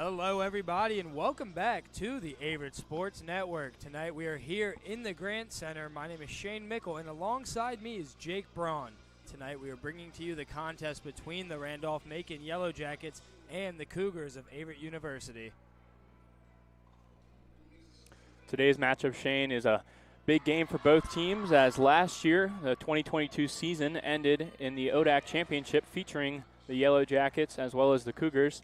Hello, everybody, and welcome back to the Averett Sports Network. Tonight we are here in the Grant Center. My name is Shane Mickle, and alongside me is Jake Braun. Tonight we are bringing to you the contest between the Randolph-Macon Yellow Jackets and the Cougars of Averett University. Today's matchup, Shane, is a big game for both teams, as last year the 2022 season ended in the ODAC Championship featuring the Yellow Jackets as well as the Cougars.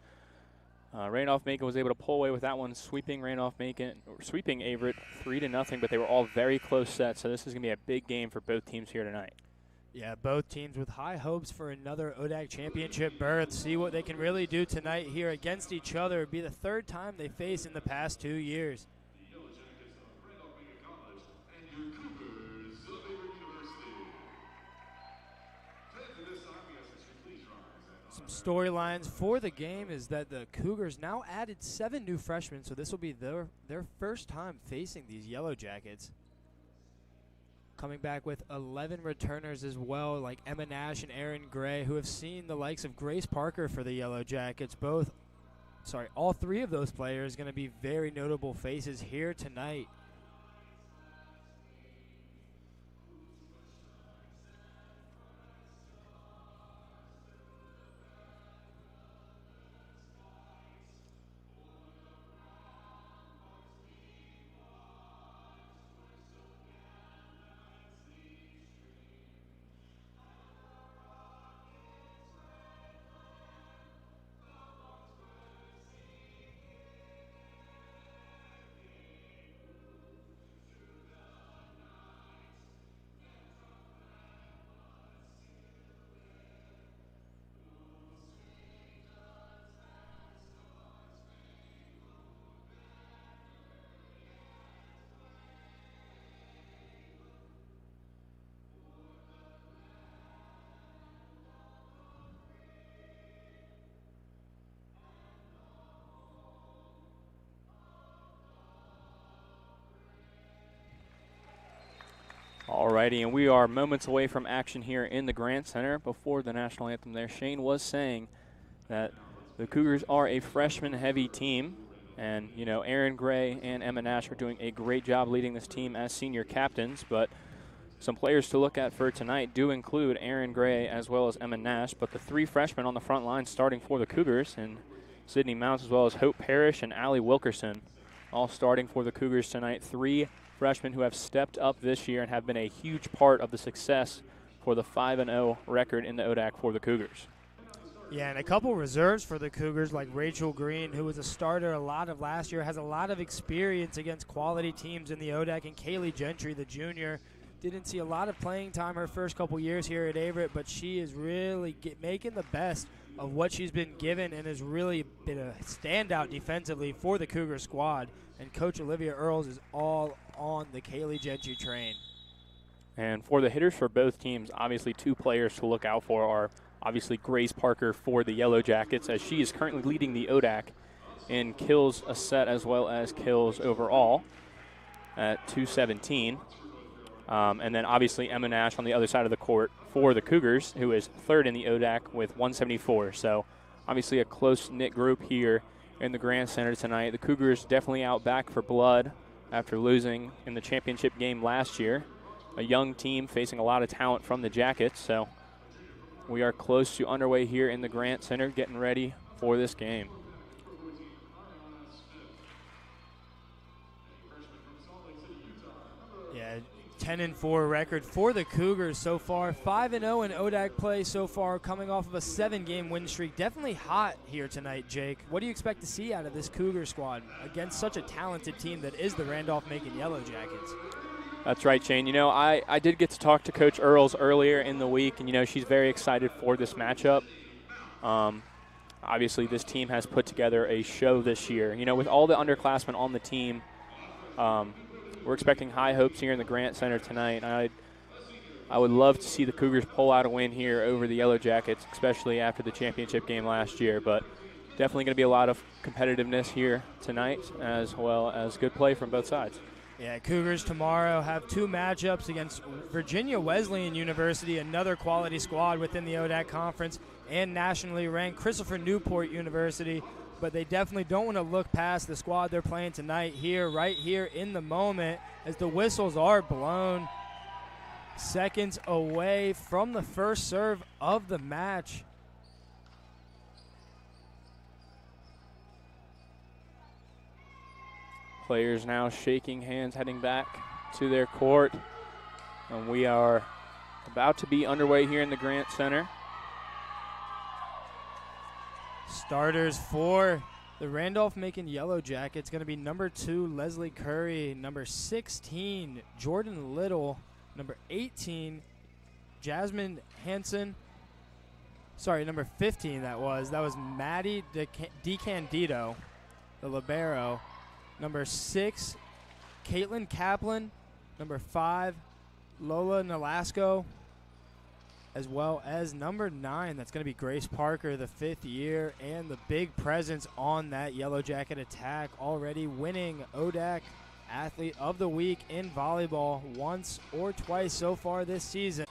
Randolph-Macon was able to pull away with that one, sweeping Averett 3-0, but they were all very close sets, so this is going to be a big game for both teams here tonight. Yeah, both teams with high hopes for another ODAC championship berth. See what they can really do tonight here against each other. It'll be the third time they face in the past 2 years. Some storylines for the game is that the Cougars now added 7 new freshmen, so this will be their first time facing these Yellow Jackets. Coming back with 11 returners as well, like Emma Nash and Aaron Gray, who have seen the likes of Grace Parker for the Yellow Jackets. All 3 of those players going to be very notable faces here tonight. Alrighty, and we are moments away from action here in the Grant Center. Before the national anthem there, Shane was saying that the Cougars are a freshman-heavy team, and, you know, Aaron Gray and Emma Nash are doing a great job leading this team as senior captains, but some players to look at for tonight do include Aaron Gray as well as Emma Nash, but the 3 freshmen on the front line starting for the Cougars, and Sydney Mounts as well as Hope Parrish and Allie Wilkerson, all starting for the Cougars tonight. 3 freshmen who have stepped up this year and have been a huge part of the success for the 5-0 record in the ODAC for the Cougars. Yeah, and a couple reserves for the Cougars, like Rachel Green, who was a starter a lot of last year, has a lot of experience against quality teams in the ODAC, and Kaylee Gentry, the junior, didn't see a lot of playing time her first couple years here at Averett, but she is really making the best of what she's been given and has really been a standout defensively for the Cougar squad. And Coach Olivia Earls is all on the Kaylee Gentry train. And for the hitters for both teams, obviously 2 players to look out for are obviously Grace Parker for the Yellow Jackets, as she is currently leading the ODAC in kills a set as well as kills overall at 217. And then obviously Emma Nash on the other side of the court for the Cougars, who is 3rd in the ODAC with 174. So obviously a close-knit group here in the Grant Center tonight. The Cougars definitely out back for blood after losing in the championship game last year. A young team facing a lot of talent from the Jackets. So we are close to underway here in the Grant Center, getting ready for this game. Yeah, 10-4 record for the Cougars so far. 5-0 in ODAC play so far, coming off of a 7-game win streak. Definitely hot here tonight, Jake. What do you expect to see out of this Cougar squad against such a talented team that is the Randolph-Macon Yellow Jackets? That's right, Shane. You know, I did get to talk to Coach Earls earlier in the week, and, you know, she's very excited for this matchup. Obviously, this team has put together a show this year. You know, with all the underclassmen on the team, we're expecting high hopes here in the Grant Center tonight. I would love to see the Cougars pull out a win here over the Yellow Jackets, especially after the championship game last year. But definitely going to be a lot of competitiveness here tonight, as well as good play from both sides. Yeah, Cougars tomorrow have 2 matchups against Virginia Wesleyan University, another quality squad within the ODAC conference, and nationally ranked Christopher Newport University. but they definitely don't want to look past the squad they're playing tonight here, right here in the moment, as the whistles are blown. Seconds away from the first serve of the match. Players now shaking hands, heading back to their court. And we are about to be underway here in the Grant Center. Starters for the Randolph-Macon Yellow Jackets going to be number 2, Leslie Curry, number 16, Jordan Little, number 18, Jasmine Hansen. Sorry, number 15 that was Maddie DeCandido, the libero. Number 6, Caitlin Kaplan. Number 5, Lola Nolasco. As well as number 9, that's going to be Grace Parker, the 5th year, and the big presence on that Yellow Jacket attack, already winning ODAC Athlete of the Week in volleyball once or twice so far this season.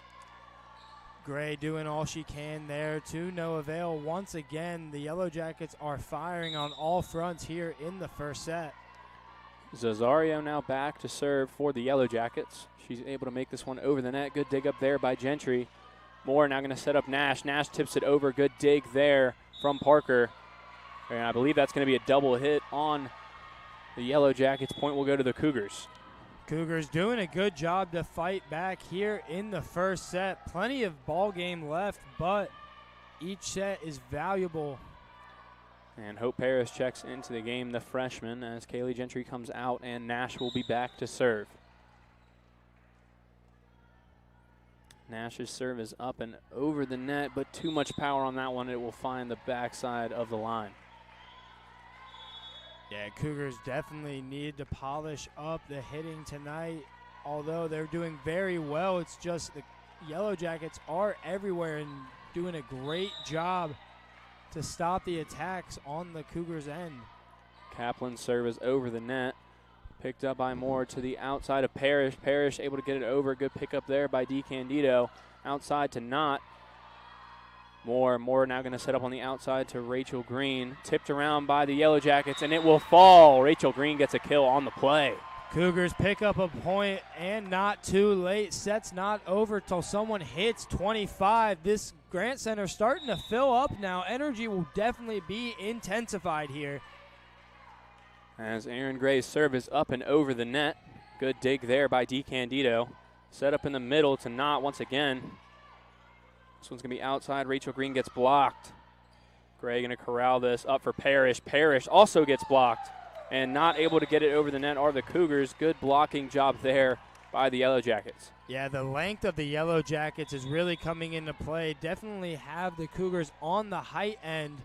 Gray doing all she can there to no avail. Once again, the Yellow Jackets are firing on all fronts here in the first set. Zazario now back to serve for the Yellow Jackets. She's able to make this one over the net. Good dig up there by Gentry. Moore now going to set up Nash. Nash tips it over. Good dig there from Parker. And I believe that's going to be a double hit on the Yellow Jackets. Point will go to the Cougars. Cougars doing a good job to fight back here in the first set. Plenty of ball game left, but each set is valuable. And Hope Paris checks into the game, the freshman, as Kaylee Gentry comes out, and Nash will be back to serve. Nash's serve is up and over the net, but too much power on that one. It will find the backside of the line. Yeah, Cougars definitely need to polish up the hitting tonight. Although they're doing very well, it's just the Yellow Jackets are everywhere and doing a great job to stop the attacks on the Cougars' end. Kaplan's serve is over the net. Picked up by Moore to the outside of Parrish. Parrish able to get it over. Good pickup there by DeCandido. Outside to Knott. Moore now going to set up on the outside to Rachel Green. Tipped around by the Yellow Jackets, and it will fall. Rachel Green gets a kill on the play. Cougars pick up a point, and not too late. Set's not over till someone hits 25. This Grant Center starting to fill up now. Energy will definitely be intensified here. As Aaron Gray's serve is up and over the net. Good dig there by DeCandido. Set up in the middle to Knott once again. This one's going to be outside. Rachel Green gets blocked. Gray going to corral this up for Parrish. Parrish also gets blocked and not able to get it over the net are the Cougars. Good blocking job there by the Yellow Jackets. Yeah, the length of the Yellow Jackets is really coming into play. Definitely have the Cougars on the height end.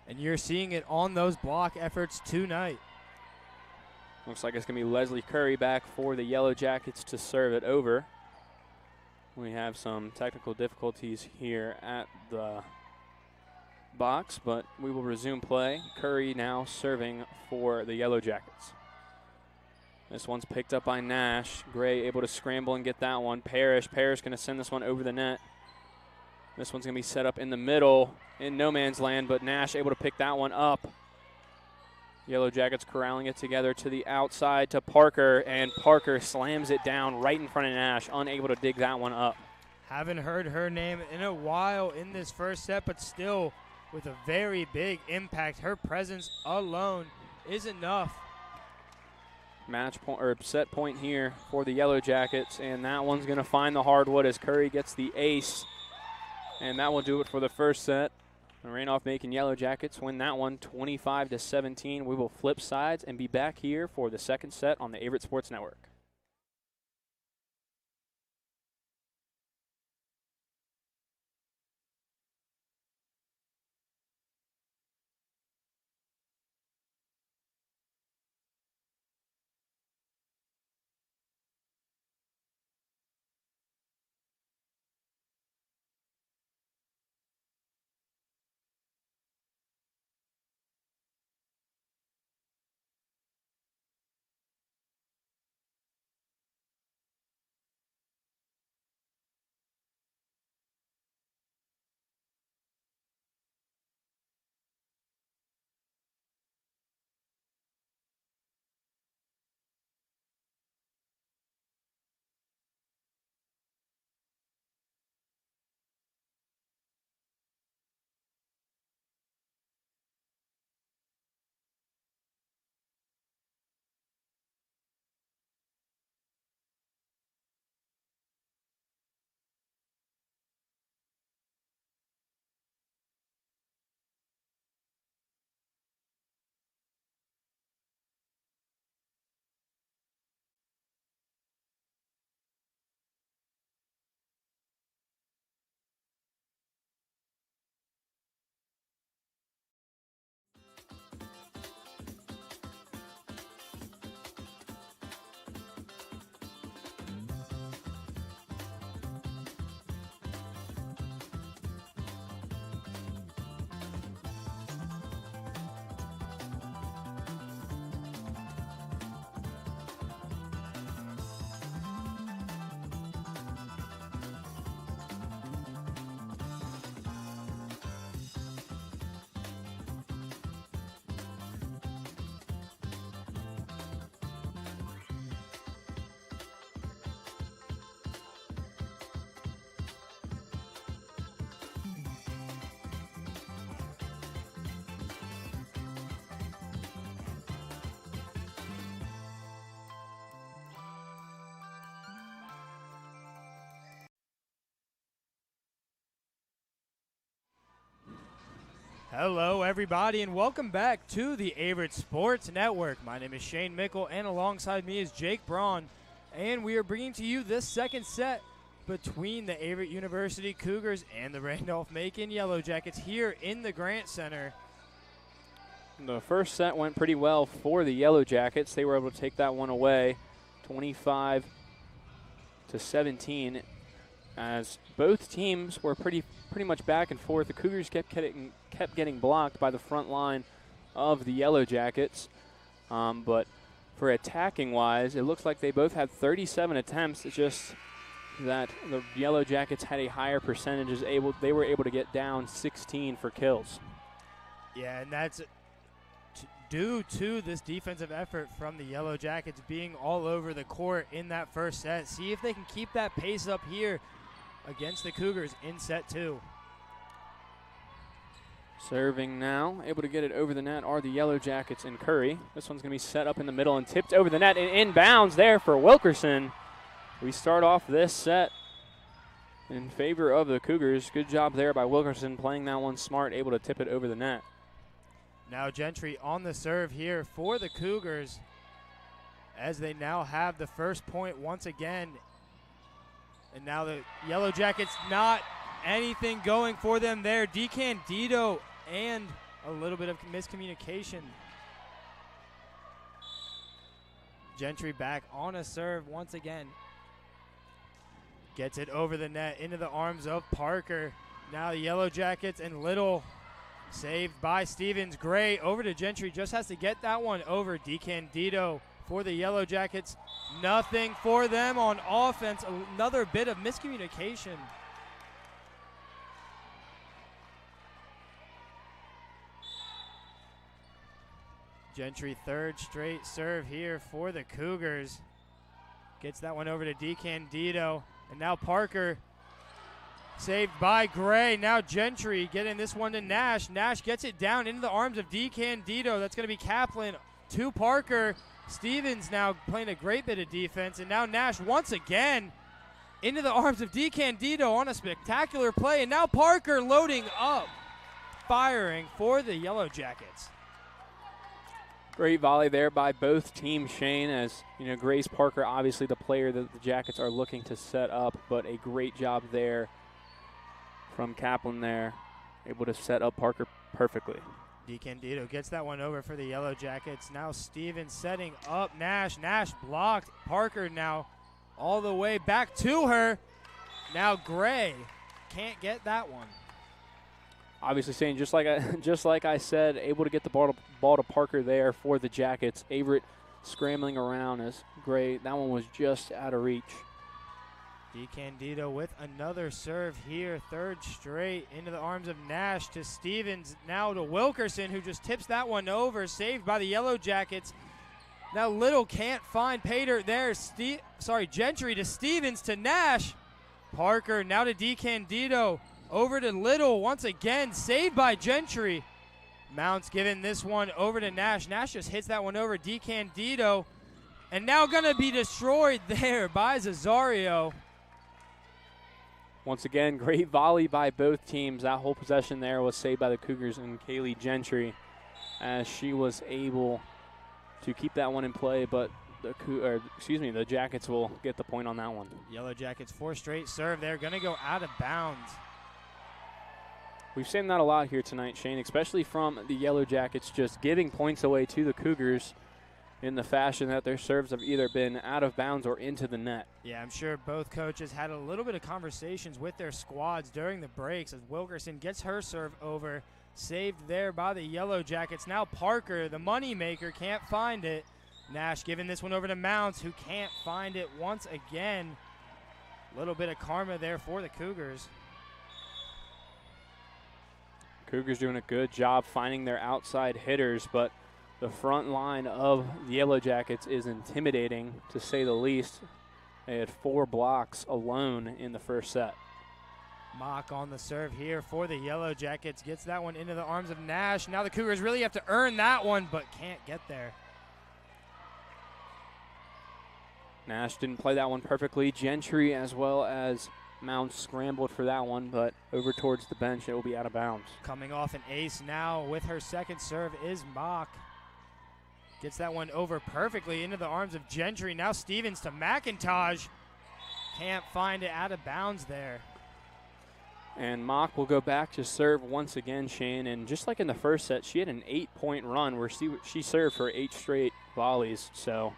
And you're seeing it on those block efforts tonight. Looks like it's going to be Leslie Curry back for the Yellow Jackets to serve it over. We have some technical difficulties here at the box, but we will resume play. Curry now serving for the Yellow Jackets. This one's picked up by Nash. Gray able to scramble and get that one. Parrish going to send this one over the net. This one's going to be set up in the middle in no man's land, but Nash able to pick that one up. Yellow Jackets corralling it together to the outside to Parker, and Parker slams it down right in front of Nash, unable to dig that one up. Haven't heard her name in a while in this first set, but still with a very big impact. Her presence alone is enough. Match point or set point here for the Yellow Jackets, and that one's going to find the hardwood as Curry gets the ace. And that will do it for the first set. The Randolph-Macon Yellow Jackets win that one 25-17. We will flip sides and be back here for the second set on the Averett Sports Network. Hello, everybody, and welcome back to the Averett Sports Network. My name is Shane Mickle, and alongside me is Jake Braun, and we are bringing to you this second set between the Averett University Cougars and the Randolph-Macon Yellow Jackets here in the Grant Center. The first set went pretty well for the Yellow Jackets. They were able to take that one away, 25-17, as both teams were pretty much back and forth. The Cougars kept getting blocked by the front line of the Yellow Jackets. But for attacking-wise, it looks like they both had 37 attempts. It's just that the Yellow Jackets had a higher percentage. They were able to get down 16 for kills. Yeah, and that's due to this defensive effort from the Yellow Jackets being all over the court in that first set. See if they can keep that pace up here against the Cougars in set two. Serving now, able to get it over the net are the Yellow Jackets and Curry. This one's going to be set up in the middle and tipped over the net and inbounds there for Wilkerson. We start off this set in favor of the Cougars. Good job there by Wilkerson, playing that one smart, able to tip it over the net. Now Gentry on the serve here for the Cougars as they now have the first point once again. And now the Yellow Jackets, not anything going for them there. DeCandido and a little bit of miscommunication. Gentry back on a serve once again. Gets it over the net into the arms of Parker. Now the Yellow Jackets and Little saved by Stevens. Gray over to Gentry. Just has to get that one over. DeCandido for the Yellow Jackets. Nothing for them on offense. Another bit of miscommunication. Gentry, third straight serve here for the Cougars. Gets that one over to DeCandido. And now Parker saved by Gray. Now Gentry getting this one to Nash. Nash gets it down into the arms of DeCandido. That's going to be Kaplan to Parker. Stevens now playing a great bit of defense. And now Nash once again into the arms of DeCandido on a spectacular play. And now Parker loading up, firing for the Yellow Jackets. Great volley there by both teams, Shane, as you know, Grace Parker, obviously the player that the Jackets are looking to set up, but a great job there from Kaplan there, able to set up Parker perfectly. DeCandido gets that one over for the Yellow Jackets. Now Stevens setting up Nash. Nash blocked. Parker now all the way back to her. Now Gray can't get that one. Obviously, saying just like I said, able to get the ball to Parker there for the Jackets. Averett scrambling around as Gray. That one was just out of reach. DeCandido with another serve here, third straight into the arms of Nash to Stevens. Now to Wilkerson, who just tips that one over, saved by the Yellow Jackets. Now Little can't find Pater there. Gentry to Stevens to Nash. Parker now to DeCandido. Over to Little once again, saved by Gentry. Mounts giving this one over to Nash. Nash just hits that one over DeCandido. And now going to be destroyed there by Cesario. Once again, great volley by both teams. That whole possession there was saved by the Cougars and Kaylee Gentry as she was able to keep that one in play, but the Jackets will get the point on that one. Yellow Jackets, four straight serve. They're going to go out of bounds. We've seen that a lot here tonight, Shane, especially from the Yellow Jackets, just giving points away to the Cougars in the fashion that their serves have either been out of bounds or into the net. Yeah, I'm sure both coaches had a little bit of conversations with their squads during the breaks as Wilkerson gets her serve over, saved there by the Yellow Jackets. Now Parker, the moneymaker, can't find it. Nash giving this one over to Mounts, who can't find it once again. A little bit of karma there for the Cougars. Cougars doing a good job finding their outside hitters, but the front line of the Yellow Jackets is intimidating, to say the least. They had 4 blocks alone in the first set. Mock on the serve here for the Yellow Jackets. Gets that one into the arms of Nash. Now the Cougars really have to earn that one, but can't get there. Nash didn't play that one perfectly. Gentry as well as Mounds scrambled for that one, but over towards the bench, it will be out of bounds. Coming off an ace now with her second serve is Mock. Gets that one over perfectly into the arms of Gentry. Now Stevens to McIntosh. Can't find it, out of bounds there. And Mock will go back to serve once again, Shane. And just like in the first set, she had an 8-point run where she served for 8 straight volleys. So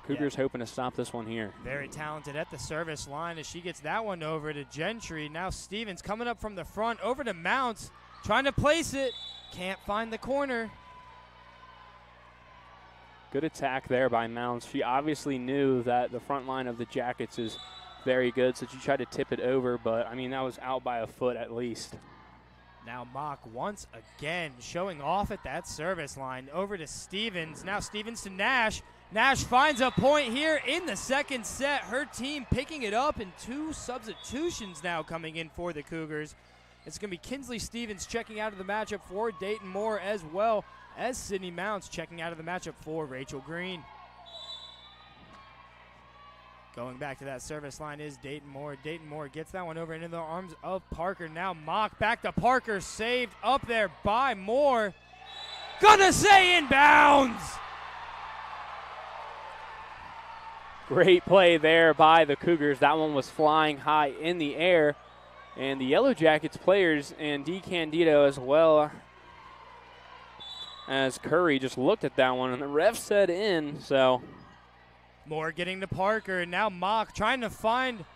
Cougars hoping to stop this one here. Very talented at the service line as she gets that one over to Gentry. Now Stevens coming up from the front over to Mounts. Trying to place it. Can't find the corner. Good attack there by Mounds. She obviously knew that the front line of the Jackets is very good, so she tried to tip it over, but, I mean, that was out by a foot at least. Now Mock once again showing off at that service line. Over to Stevens. Now Stevens to Nash. Nash finds a point here in the second set. Her team picking it up, and 2 substitutions now coming in for the Cougars. It's going to be Kinsley Stevens checking out of the matchup for Dayton Moore, as well as Sydney Mounts checking out of the matchup for Rachel Green. Going back to that service line is Dayton Moore. Dayton Moore gets that one over into the arms of Parker. Now Mock back to Parker, saved up there by Moore. Gonna say inbounds! Great play there by the Cougars. That one was flying high in the air. And the Yellow Jackets players and DeCandido as well as Curry just looked at that one, and the ref said in, so. Moore getting to Parker, and now Mock trying to find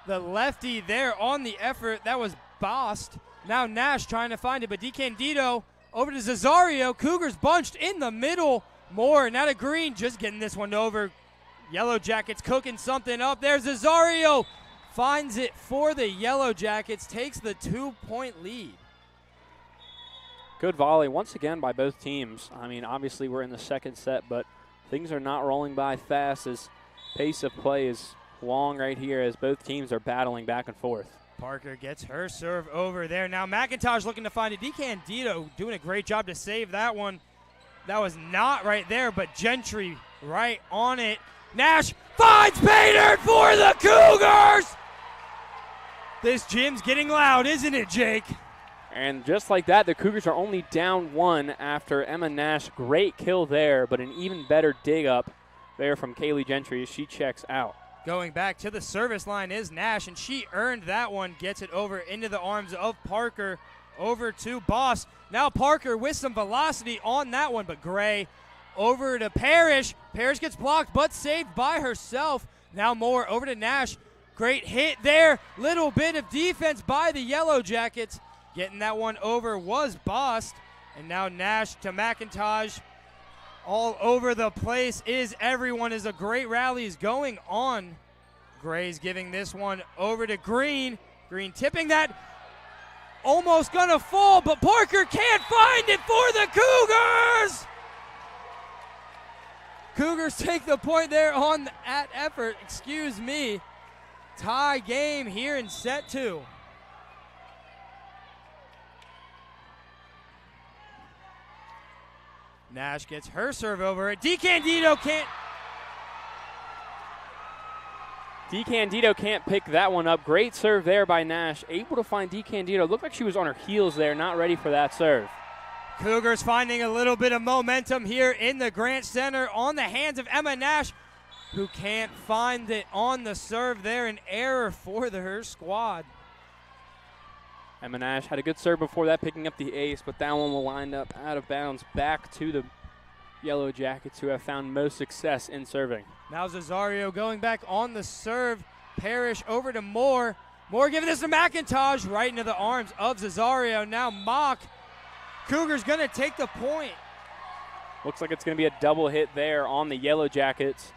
the lefty there on the effort. That was Bost. Now Nash trying to find it, but DeCandido over to Cesario. Cougars bunched in the middle. Moore now to Green, just getting this one over. Yellow Jackets cooking something up. There's Cesario. Finds it for the Yellow Jackets, takes the 2-point lead. Good volley once again by both teams. I mean, obviously we're in the second set, but things are not rolling by fast as pace of play is long right here as both teams are battling back and forth. Parker gets her serve over there. Now McIntosh looking to find it. DeCandido doing a great job to save that one. That was not right there, but Gentry right on it. Nash finds Painter for the Cougars! This gym's getting loud, isn't it, Jake? And just like that, the Cougars are only down 1 after Emma Nash. Great kill there, but an even better dig up there from Kaylee Gentry as she checks out. Going back to the service line is Nash, and she earned that one. Gets it over into the arms of Parker. Over to Boss. Now Parker with some velocity on that one, but Gray over to Parrish. Parrish gets blocked, but saved by herself. Now Moore over to Nash. Great hit there. Little bit of defense by the Yellow Jackets. Getting that one over was Bost. And now Nash to McIntosh. All over the place is everyone as a great rally is going on. Gray's giving this one over to Green. Green tipping that. Almost gonna fall, but Parker can't find it for the Cougars! Cougars take the point there on at effort, excuse me. Tie game here in set 2. Nash gets her serve over it. DeCandido can't pick that one up. Great serve there by Nash. Able to find DeCandido. Looked like she was on her heels there, not ready for that serve. Cougars finding a little bit of momentum here in the Grant Center on the hands of Emma Nash, who can't find it on the serve there. An error for her squad. Emma Nash had a good serve before that, picking up the ace, but that one will wind up out of bounds back to the Yellow Jackets, who have found most success in serving. Now Cesario going back on the serve. Parrish over to Moore. Moore giving this to McIntosh right into the arms of Cesario. Now Mock. Cougars going to take the point. Looks like it's going to be a double hit there on the Yellow Jackets.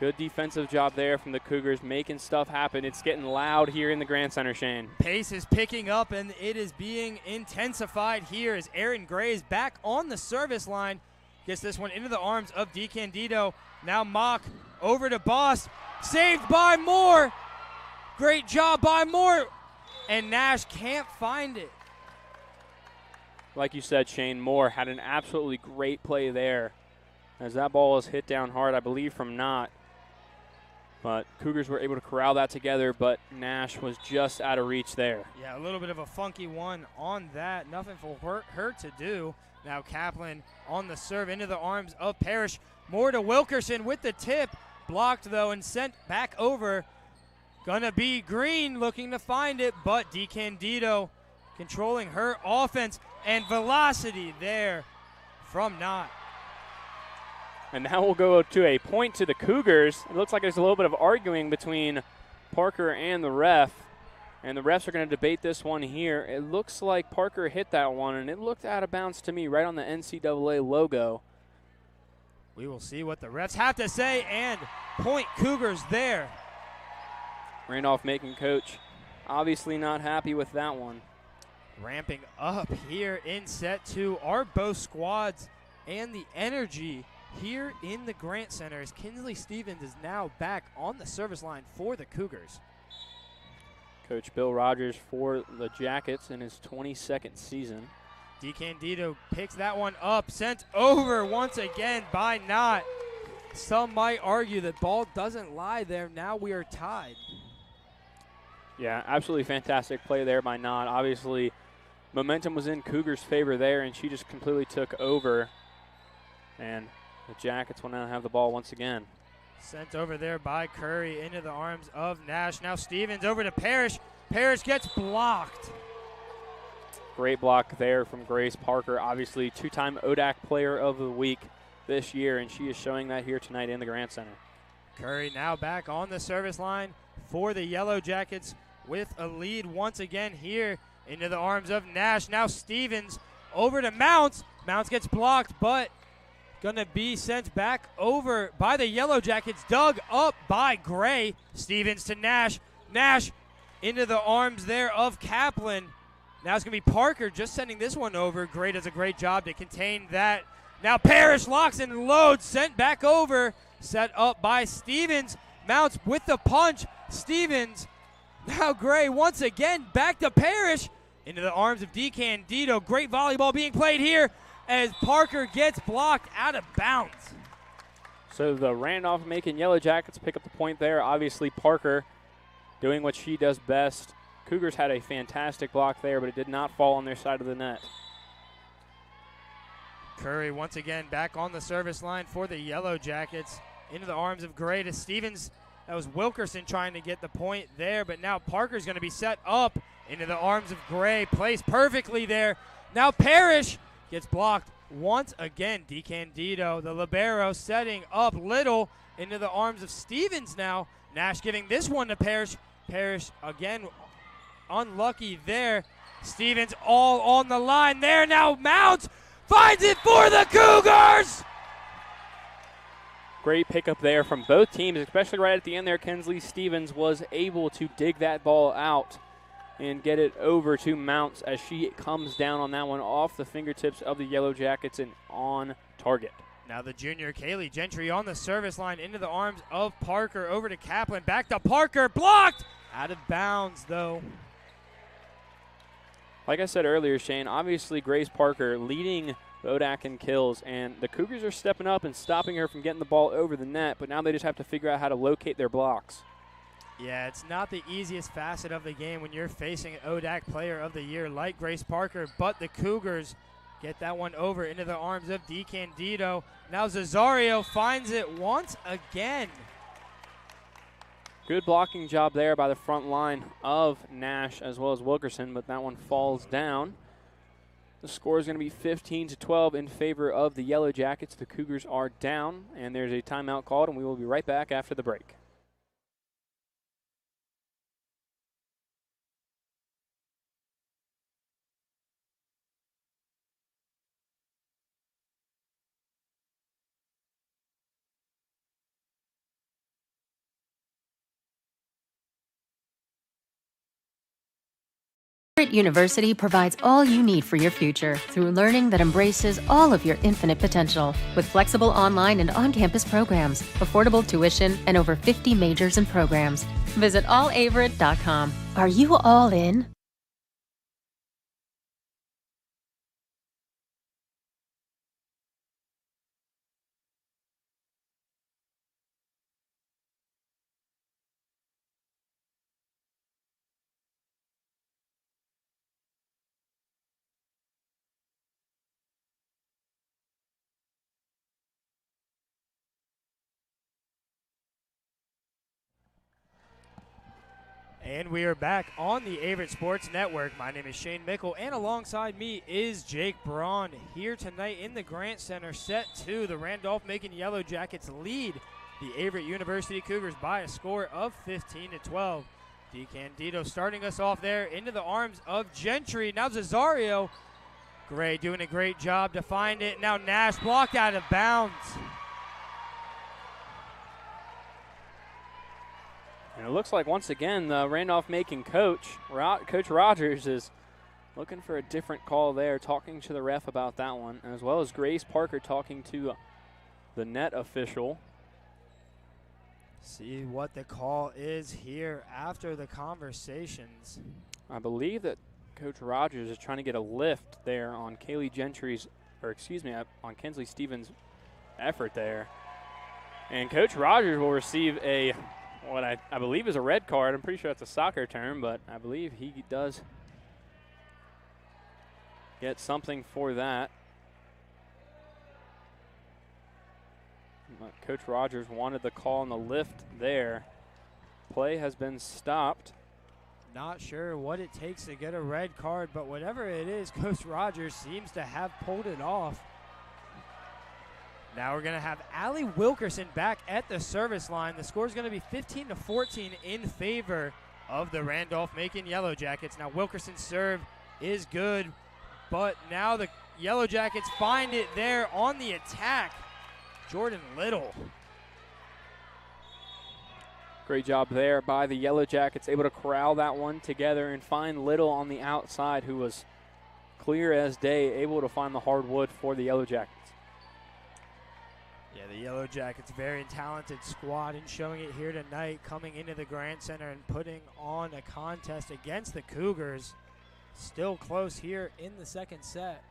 Good defensive job there from the Cougars, making stuff happen. It's getting loud here in the Grand Center, Shane. Pace is picking up, and it is being intensified here as Erin Gray is back on the service line. Gets this one into the arms of DeCandido. Now Mock over to Boss. Saved by Moore. Great job by Moore. And Nash can't find it. Like you said, Shane, Moore had an absolutely great play there. As that ball was hit down hard, I believe from Knott. But Cougars were able to corral that together, but Nash was just out of reach there. Yeah, a little bit of a funky one on that. Nothing for her to do. Now Kaplan on the serve into the arms of Parrish. More to Wilkerson with the tip. Blocked, though, and sent back over. Gonna be Green looking to find it, but DeCandido controlling her offense and velocity there from Knott. And now we'll go to a point to the Cougars. It looks like there's a little bit of arguing between Parker and the ref. And the refs are going to debate this one here. It looks like Parker hit that one, and it looked out of bounds to me right on the NCAA logo. We will see what the refs have to say, and point Cougars there. Randolph-Macon coach obviously not happy with that one. Ramping up here in set two are both squads, and the energy here in the Grant Center as Kinsley Stevens is now back on the service line for the Cougars. Coach Bill Rogers for the Jackets in his 22nd season. DeCandido picks that one up, sent over once again by Knott. Some might argue that ball doesn't lie there. Now we are tied. Yeah, absolutely fantastic play there by Knott. Obviously, momentum was in Cougars' favor there, and she just completely took over. And the Jackets will now have the ball once again. Sent over there by Curry into the arms of Nash. Now Stevens over to Parrish. Parrish gets blocked. Great block there from Grace Parker. Obviously, two-time ODAC Player of the Week this year, and she is showing that here tonight in the Grant Center. Curry now back on the service line for the Yellow Jackets with a lead once again here into the arms of Nash. Now Stevens over to Mounts. Mounts gets blocked, but gonna be sent back over by the Yellow Jackets, dug up by Gray. Stevens to Nash. Nash into the arms there of Kaplan. Now it's gonna be Parker just sending this one over. Gray does a great job to contain that. Now Parrish locks and loads, sent back over, set up by Stevens. Mounts with the punch. Stevens, now Gray once again back to Parrish into the arms of DeCandido. Great volleyball being played here as Parker gets blocked out of bounds. So the Randolph-Macon Yellow Jackets pick up the point there. Obviously, Parker doing what she does best. Cougars had a fantastic block there, but it did not fall on their side of the net. Curry once again back on the service line for the Yellow Jackets. Into the arms of Gray to Stevens. That was Wilkerson trying to get the point there, but now Parker's going to be set up into the arms of Gray. Placed perfectly there. Now Parrish gets blocked once again. DeCandido, the libero, setting up Little into the arms of Stevens now. Nash giving this one to Parrish. Parrish again unlucky there. Stevens all on the line there. Now Mounts finds it for the Cougars. Great pickup there from both teams, especially right at the end there. Kinsley Stevens was able to dig that ball out and get it over to Mounts as she comes down on that one off the fingertips of the Yellow Jackets and on target. Now the junior Kaylee Gentry on the service line into the arms of Parker. Over to Kaplan. Back to Parker. Blocked. Out of bounds, though. Like I said earlier, Shane, obviously Grace Parker leading the ODAC in kills, and the Cougars are stepping up and stopping her from getting the ball over the net, but now they just have to figure out how to locate their blocks. Yeah, it's not the easiest facet of the game when you're facing an ODAC Player of the Year like Grace Parker, but the Cougars get that one over into the arms of DeCandido. Now Cesario finds it once again. Good blocking job there by the front line of Nash as well as Wilkerson, but that one falls down. The score is going to be 15-12 in favor of the Yellow Jackets. The Cougars are down, and there's a timeout called, and we will be right back after the break. Averett University provides all you need for your future through learning that embraces all of your infinite potential. With flexible online and on-campus programs, affordable tuition, and over 50 majors and programs. Visit allaverett.com. Are you all in? And we are back on the Averett Sports Network. My name is Shane Mickle, and alongside me is Jake Braun. Here tonight in the Grant Center, set 2, the Randolph-Macon Yellow Jackets lead the Averett University Cougars by a score of 15-12. DeCandido starting us off there into the arms of Gentry. Now Cesario. Gray doing a great job to find it. Now Nash blocked out of bounds. And it looks like once again the Randolph-Macon coach, Coach Rogers, is looking for a different call there, talking to the ref about that one, as well as Grace Parker talking to the net official. See what the call is here after the conversations. I believe that Coach Rogers is trying to get a lift there on Kaylee Gentry's, or excuse me, on Kinsley Stevens' effort there. And Coach Rogers will receive what I believe is a red card. I'm pretty sure that's a soccer term, but I believe he does get something for that. Coach Rogers wanted the call on the lift there. Play has been stopped. Not sure what it takes to get a red card, but whatever it is, Coach Rogers seems to have pulled it off. Now we're going to have Allie Wilkerson back at the service line. The score is going to be 15-14 in favor of the Randolph-Macon Yellow Jackets. Now Wilkerson's serve is good, but now the Yellow Jackets find it there on the attack. Jordan Little. Great job there by the Yellow Jackets, able to corral that one together and find Little on the outside, who was clear as day, able to find the hardwood for the Yellow Jackets. Yeah, the Yellow Jackets, very talented squad, and showing it here tonight, coming into the Grant Center and putting on a contest against the Cougars. Still close here in the second set.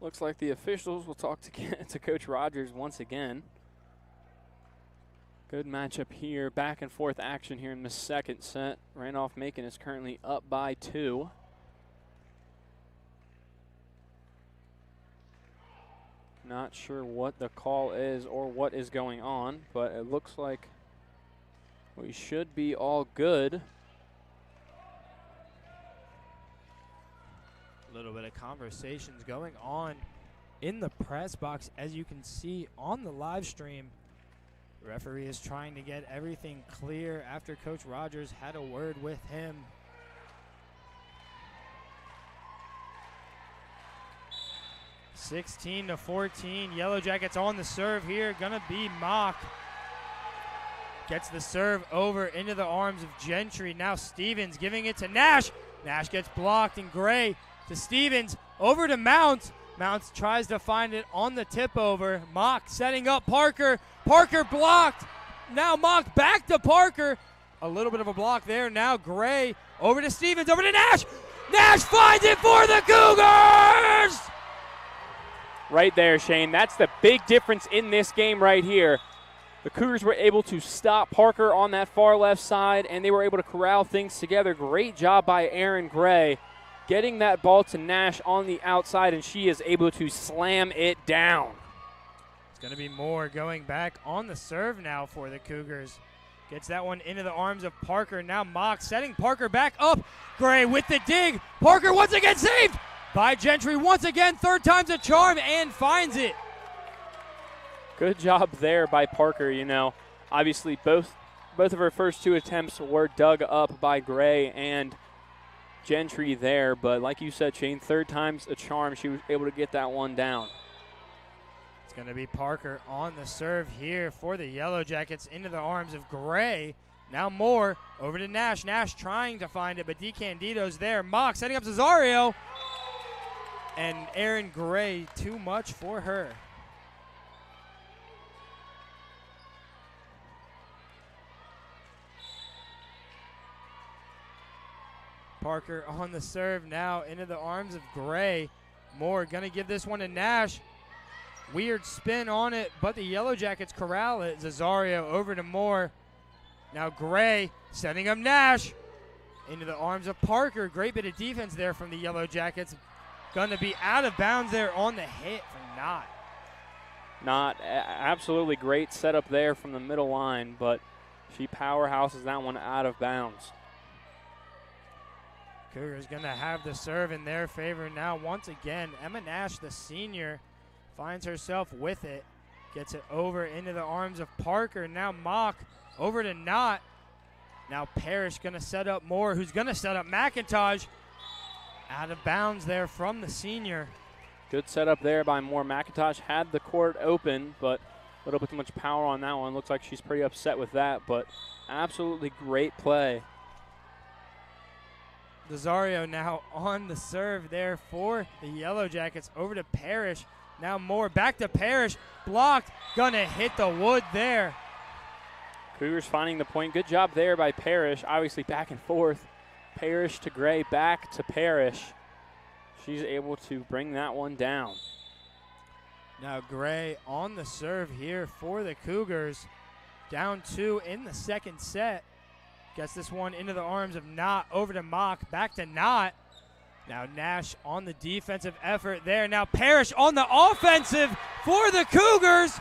Looks like the officials will talk to Coach Rogers once again. Good matchup here. Back and forth action here in the second set. Randolph-Macon is currently up by 2. Not sure what the call is or what is going on, but it looks like we should be all good. A little bit of conversations going on in the press box, as you can see on the live stream. The referee is trying to get everything clear after Coach Rogers had a word with him. 16-14, Yellow Jackets on the serve here. Gonna be Mock. Gets the serve over into the arms of Gentry. Now Stevens giving it to Nash. Nash gets blocked, and Gray to Stevens, over to Mounts. Mounts tries to find it on the tip over. Mock setting up Parker. Parker blocked. Now Mock back to Parker. A little bit of a block there. Now Gray over to Stevens, over to Nash. Nash finds it for the Cougars! Right there, Shane. That's the big difference in this game right here. The Cougars were able to stop Parker on that far left side, and they were able to corral things together. Great job by Aaron Gray, getting that ball to Nash on the outside, and she is able to slam it down. It's going to be Moore going back on the serve now for the Cougars. Gets that one into the arms of Parker. Now Mock setting Parker back up. Gray with the dig. Parker once again saved by Gentry. Once again, third time's a charm, and finds it. Good job there by Parker. You know, obviously both of her first 2 attempts were dug up by Gray and Gentry there, but like you said, Shane, third time's a charm. She was able to get that one down. It's going to be Parker on the serve here for the Yellow Jackets into the arms of Gray. Now Moore over to Nash. Nash trying to find it, but DeCandido's there. Mock setting up Cesario. And Aaron Gray, too much for her. Parker on the serve now into the arms of Gray. Moore going to give this one to Nash. Weird spin on it, but the Yellow Jackets corral it. Cesario over to Moore. Now Gray setting up Nash into the arms of Parker. Great bit of defense there from the Yellow Jackets. Going to be out of bounds there on the hit from Knott. Absolutely great setup there from the middle line, but She powerhouses that one out of bounds. Cougars going to have the serve in their favor now. Once again, Emma Nash, the senior, finds herself with it. Gets it over into the arms of Parker. Now Mock over to Knott. Now Parrish going to set up Moore, who's going to set up McIntosh. Out of bounds there from the senior. Good setup there by Moore. McIntosh had the court open, but a little bit too much power on that one. Looks like she's pretty upset with that, but absolutely great play. Desario now on the serve there for the Yellow Jackets. Over to Parrish. Now Moore back to Parrish. Blocked. Gonna hit the wood there. Cougars finding the point. Good job there by Parrish. Obviously back and forth. Parrish to Gray, back to Parrish. She's able to bring that one down. Now Gray on the serve here for the Cougars. Down 2 in the second set. Gets this one into the arms of Knott. Over to Mock. Back to Knott. Now Nash on the defensive effort there. Now Parrish on the offensive for the Cougars.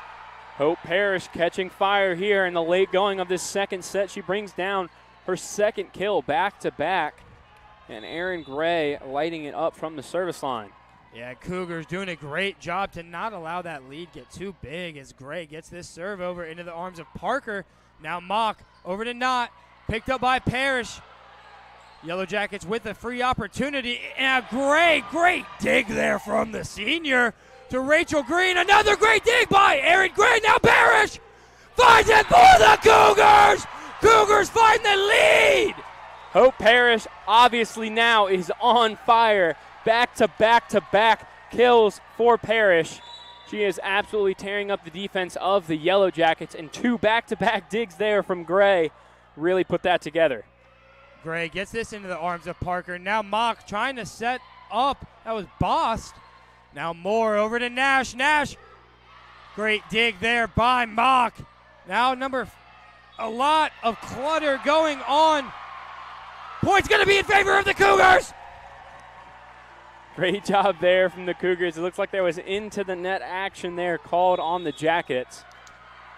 Hope Parrish catching fire here in the late going of this second set. She brings down her second kill back to back. And Erin Gray lighting it up from the service line. Yeah, Cougars doing a great job to not allow that lead get too big as Gray gets this serve over into the arms of Parker. Now Mock over to Knott. Picked up by Parrish. Yellow Jackets with a free opportunity. And a great dig there from the senior to Rachel Green. Another great dig by Erin Gray. Now Parrish finds it for the Cougars. Cougars find the lead. Hope Parrish obviously now is on fire. Back to back kills for Parrish. She is absolutely tearing up the defense of the Yellow Jackets, and 2 back-to-back digs there from Gray really put that together. Gray gets this into the arms of Parker. Now Mock trying to set up. That was Bost. Now Moore over to Nash. Nash, great dig there by Mock. Now a lot of clutter going on. Point's going to be in favor of the Cougars. Great job there from the Cougars. It looks like there was into the net action there called on the Jackets.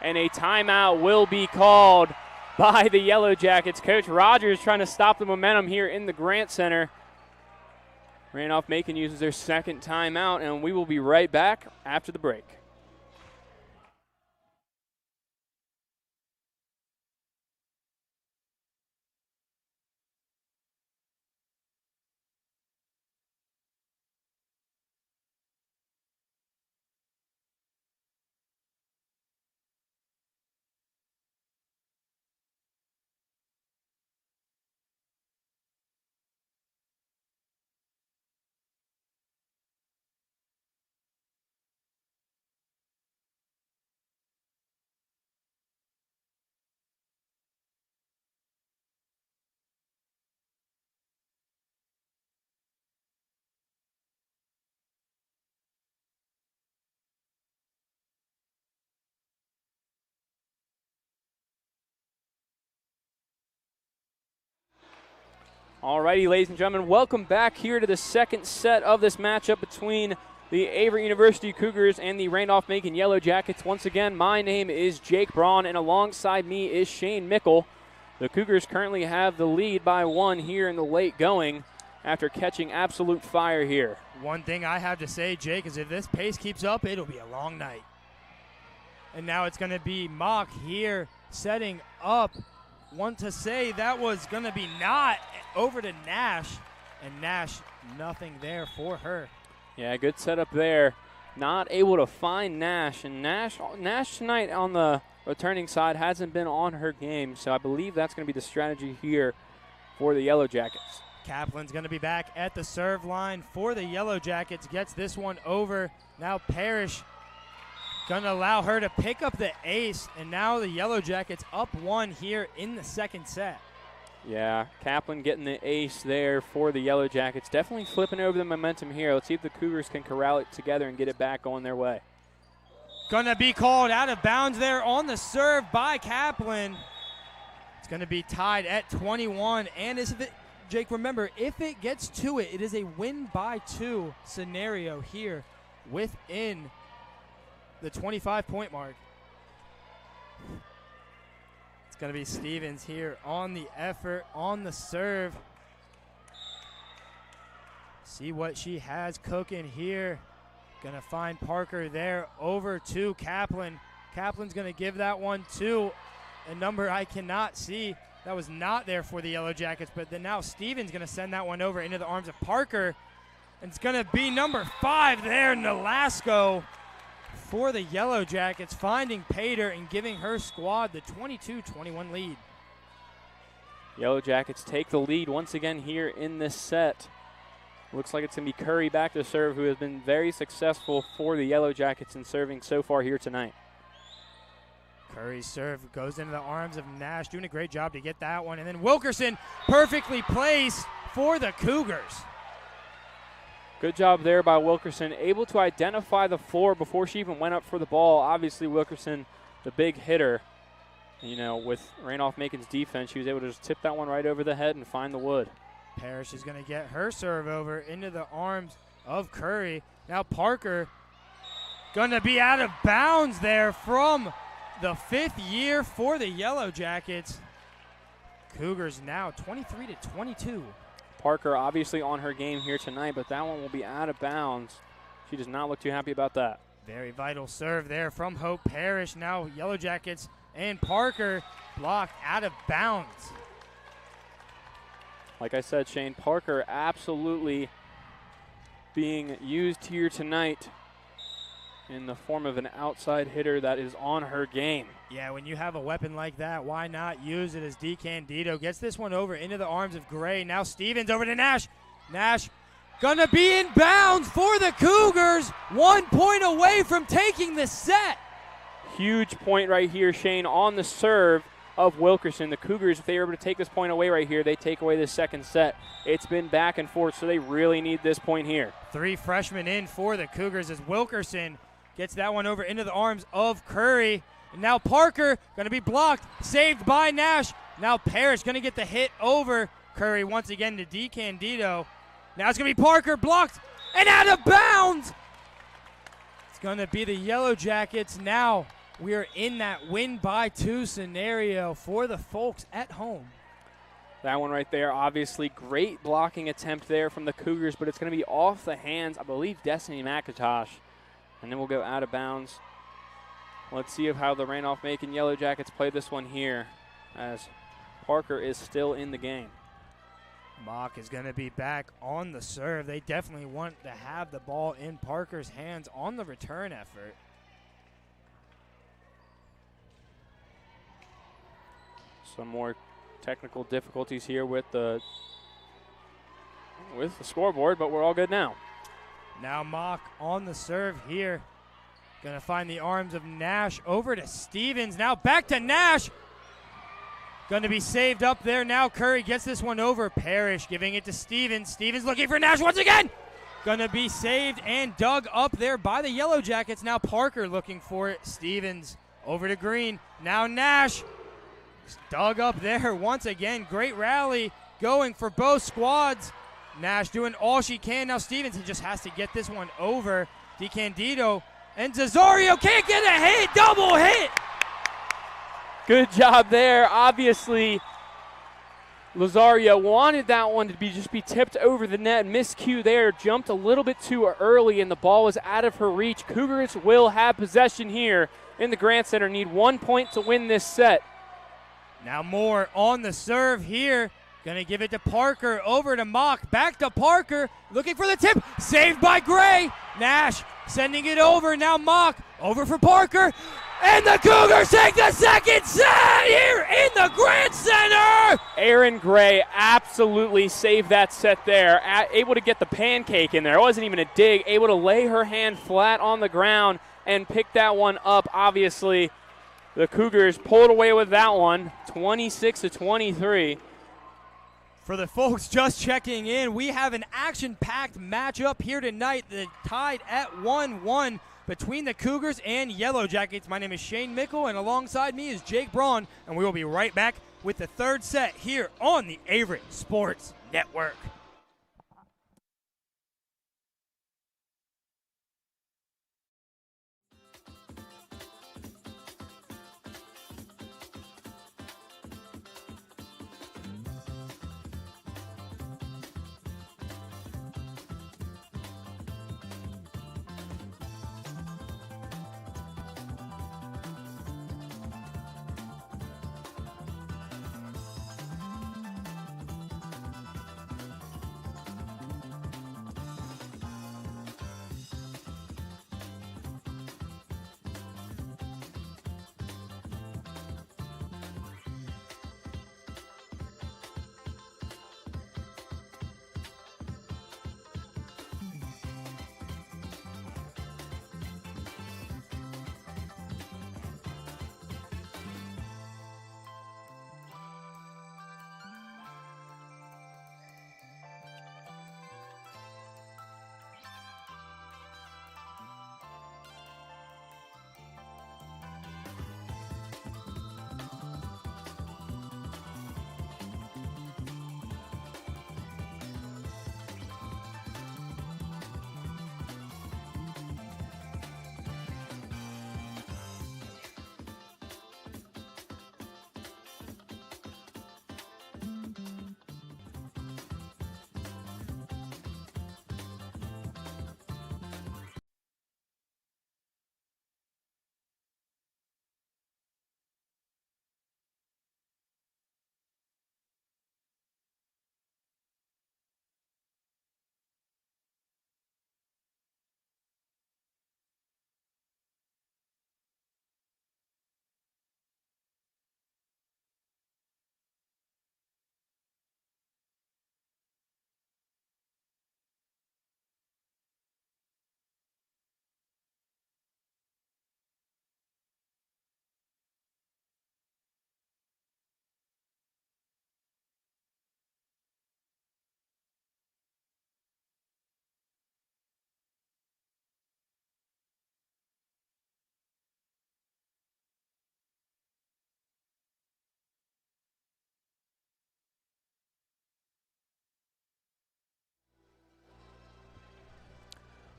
And a timeout will be called by the Yellow Jackets. Coach Rogers trying to stop the momentum here in the Grant Center. Randolph-Macon uses their second timeout, and we will be right back after the break. Alrighty, ladies and gentlemen, welcome back here to the second set of this matchup between the Averett University Cougars and the Randolph-Macon Yellow Jackets. Once again, my name is Jake Braun, and alongside me is Shane Mickle. The Cougars currently have the lead by 1 here in the late going after catching absolute fire here. One thing I have to say, Jake, is if this pace keeps up, it'll be a long night. And now it's going to be Mock here setting up. Want to say that was going to be Knott over to Nash, and Nash, nothing there for her. Yeah, good setup there. Not able to find Nash, and Nash tonight on the returning side hasn't been on her game, so I believe that's going to be the strategy here for the Yellow Jackets. Kaplan's going to be back at the serve line for the Yellow Jackets, gets this one over. Now Parrish going to allow her to pick up the ace, and now the Yellow Jackets up 1 here in the second set. Yeah, Kaplan getting the ace there for the Yellow Jackets. Definitely flipping over the momentum here. Let's see if the Cougars can corral it together and get it back going their way. Going to be called out of bounds there on the serve by Kaplan. It's going to be tied at 21. And Jake, remember, if it gets to it, it is a win by 2 scenario here within the 25-point mark. It's going to be Stevens here on the effort, on the serve. See what she has cooking here. Going to find Parker there over to Kaplan. Kaplan's going to give that one to a number I cannot see. That was not there for the Yellow Jackets, but then now Stevens going to send that one over into the arms of Parker. And it's going to be number 5 there, Nolasco, for the Yellow Jackets, finding Pater and giving her squad the 22-21 lead. Yellow Jackets take the lead once again here in this set. Looks like it's going to be Curry back to serve, who has been very successful for the Yellow Jackets in serving so far here tonight. Curry's serve goes into the arms of Nash, doing a great job to get that one. And then Wilkerson perfectly placed for the Cougars. Good job there by Wilkerson, able to identify the floor before she even went up for the ball. Obviously, Wilkerson, the big hitter, you know, with Randolph-Macon's defense, she was able to just tip that one right over the head and find the wood. Parrish is going to get her serve over into the arms of Curry. Now Parker going to be out of bounds there from the 5th year for the Yellow Jackets. Cougars now 23-22. Parker obviously on her game here tonight, but that one will be out of bounds. She does not look too happy about that. Very vital serve there from Hope Parrish. Now Yellow Jackets and Parker blocked out of bounds. Like I said, Shane, Parker absolutely being used here tonight in the form of an outside hitter that is on her game. Yeah, when you have a weapon like that, why not use it? As DeCandido gets this one over into the arms of Gray. Now Stevens over to Nash. Nash gonna be in bounds for the Cougars. 1 point away from taking the set. Huge point right here, Shane, on the serve of Wilkerson. The Cougars, if they were able to take this point away right here, they take away the second set. It's been back and forth, so they really need this point here. 3 freshmen in for the Cougars as Wilkerson gets that one over into the arms of Curry. And now Parker going to be blocked, saved by Nash. Now Parrish going to get the hit over Curry once again to DeCandido. Now it's going to be Parker blocked and out of bounds. It's going to be the Yellow Jackets. Now we are in that win by 2 scenario for the folks at home. That one right there, obviously great blocking attempt there from the Cougars, but it's going to be off the hands, I believe, Destiny McIntosh. And then we'll go out of bounds. Let's see how the Randolph-Macon Yellow Jackets play this one here, as Parker is still in the game. Mock is going to be back on the serve. They definitely want to have the ball in Parker's hands on the return effort. Some more technical difficulties here with the scoreboard, but we're all good now. Now Mock on the serve here. Going to find the arms of Nash over to Stevens. Now back to Nash. Going to be saved up there. Now Curry gets this one over. Parrish giving it to Stevens. Stevens looking for Nash once again. Going to be saved and dug up there by the Yellow Jackets. Now Parker looking for it. Stevens over to Green. Now Nash dug up there once again. Great rally going for both squads. Nash doing all she can. Now Stevenson just has to get this one over. DeCandido and Cesario can't get a hit. Double hit. Good job there. Obviously, Lazario wanted that one to just be tipped over the net. Miscue there. Jumped a little bit too early, and the ball was out of her reach. Cougars will have possession here in the Grant Center. Need 1 point to win this set. Now Moore on the serve here. Gonna give it to Parker, over to Mock, back to Parker, looking for the tip, saved by Gray. Nash sending it over, now Mock, over for Parker, and the Cougars take the second set here in the Grant Center! Aaron Gray absolutely saved that set there, able to get the pancake in there. It wasn't even a dig, able to lay her hand flat on the ground and pick that one up. Obviously, the Cougars pulled away with that one, 26-23. For the folks just checking in, we have an action-packed matchup here tonight that tied at 1-1 between the Cougars and Yellow Jackets. My name is Shane Mickle, and alongside me is Jake Braun, and we will be right back with the third set here on the Averett Sports Network.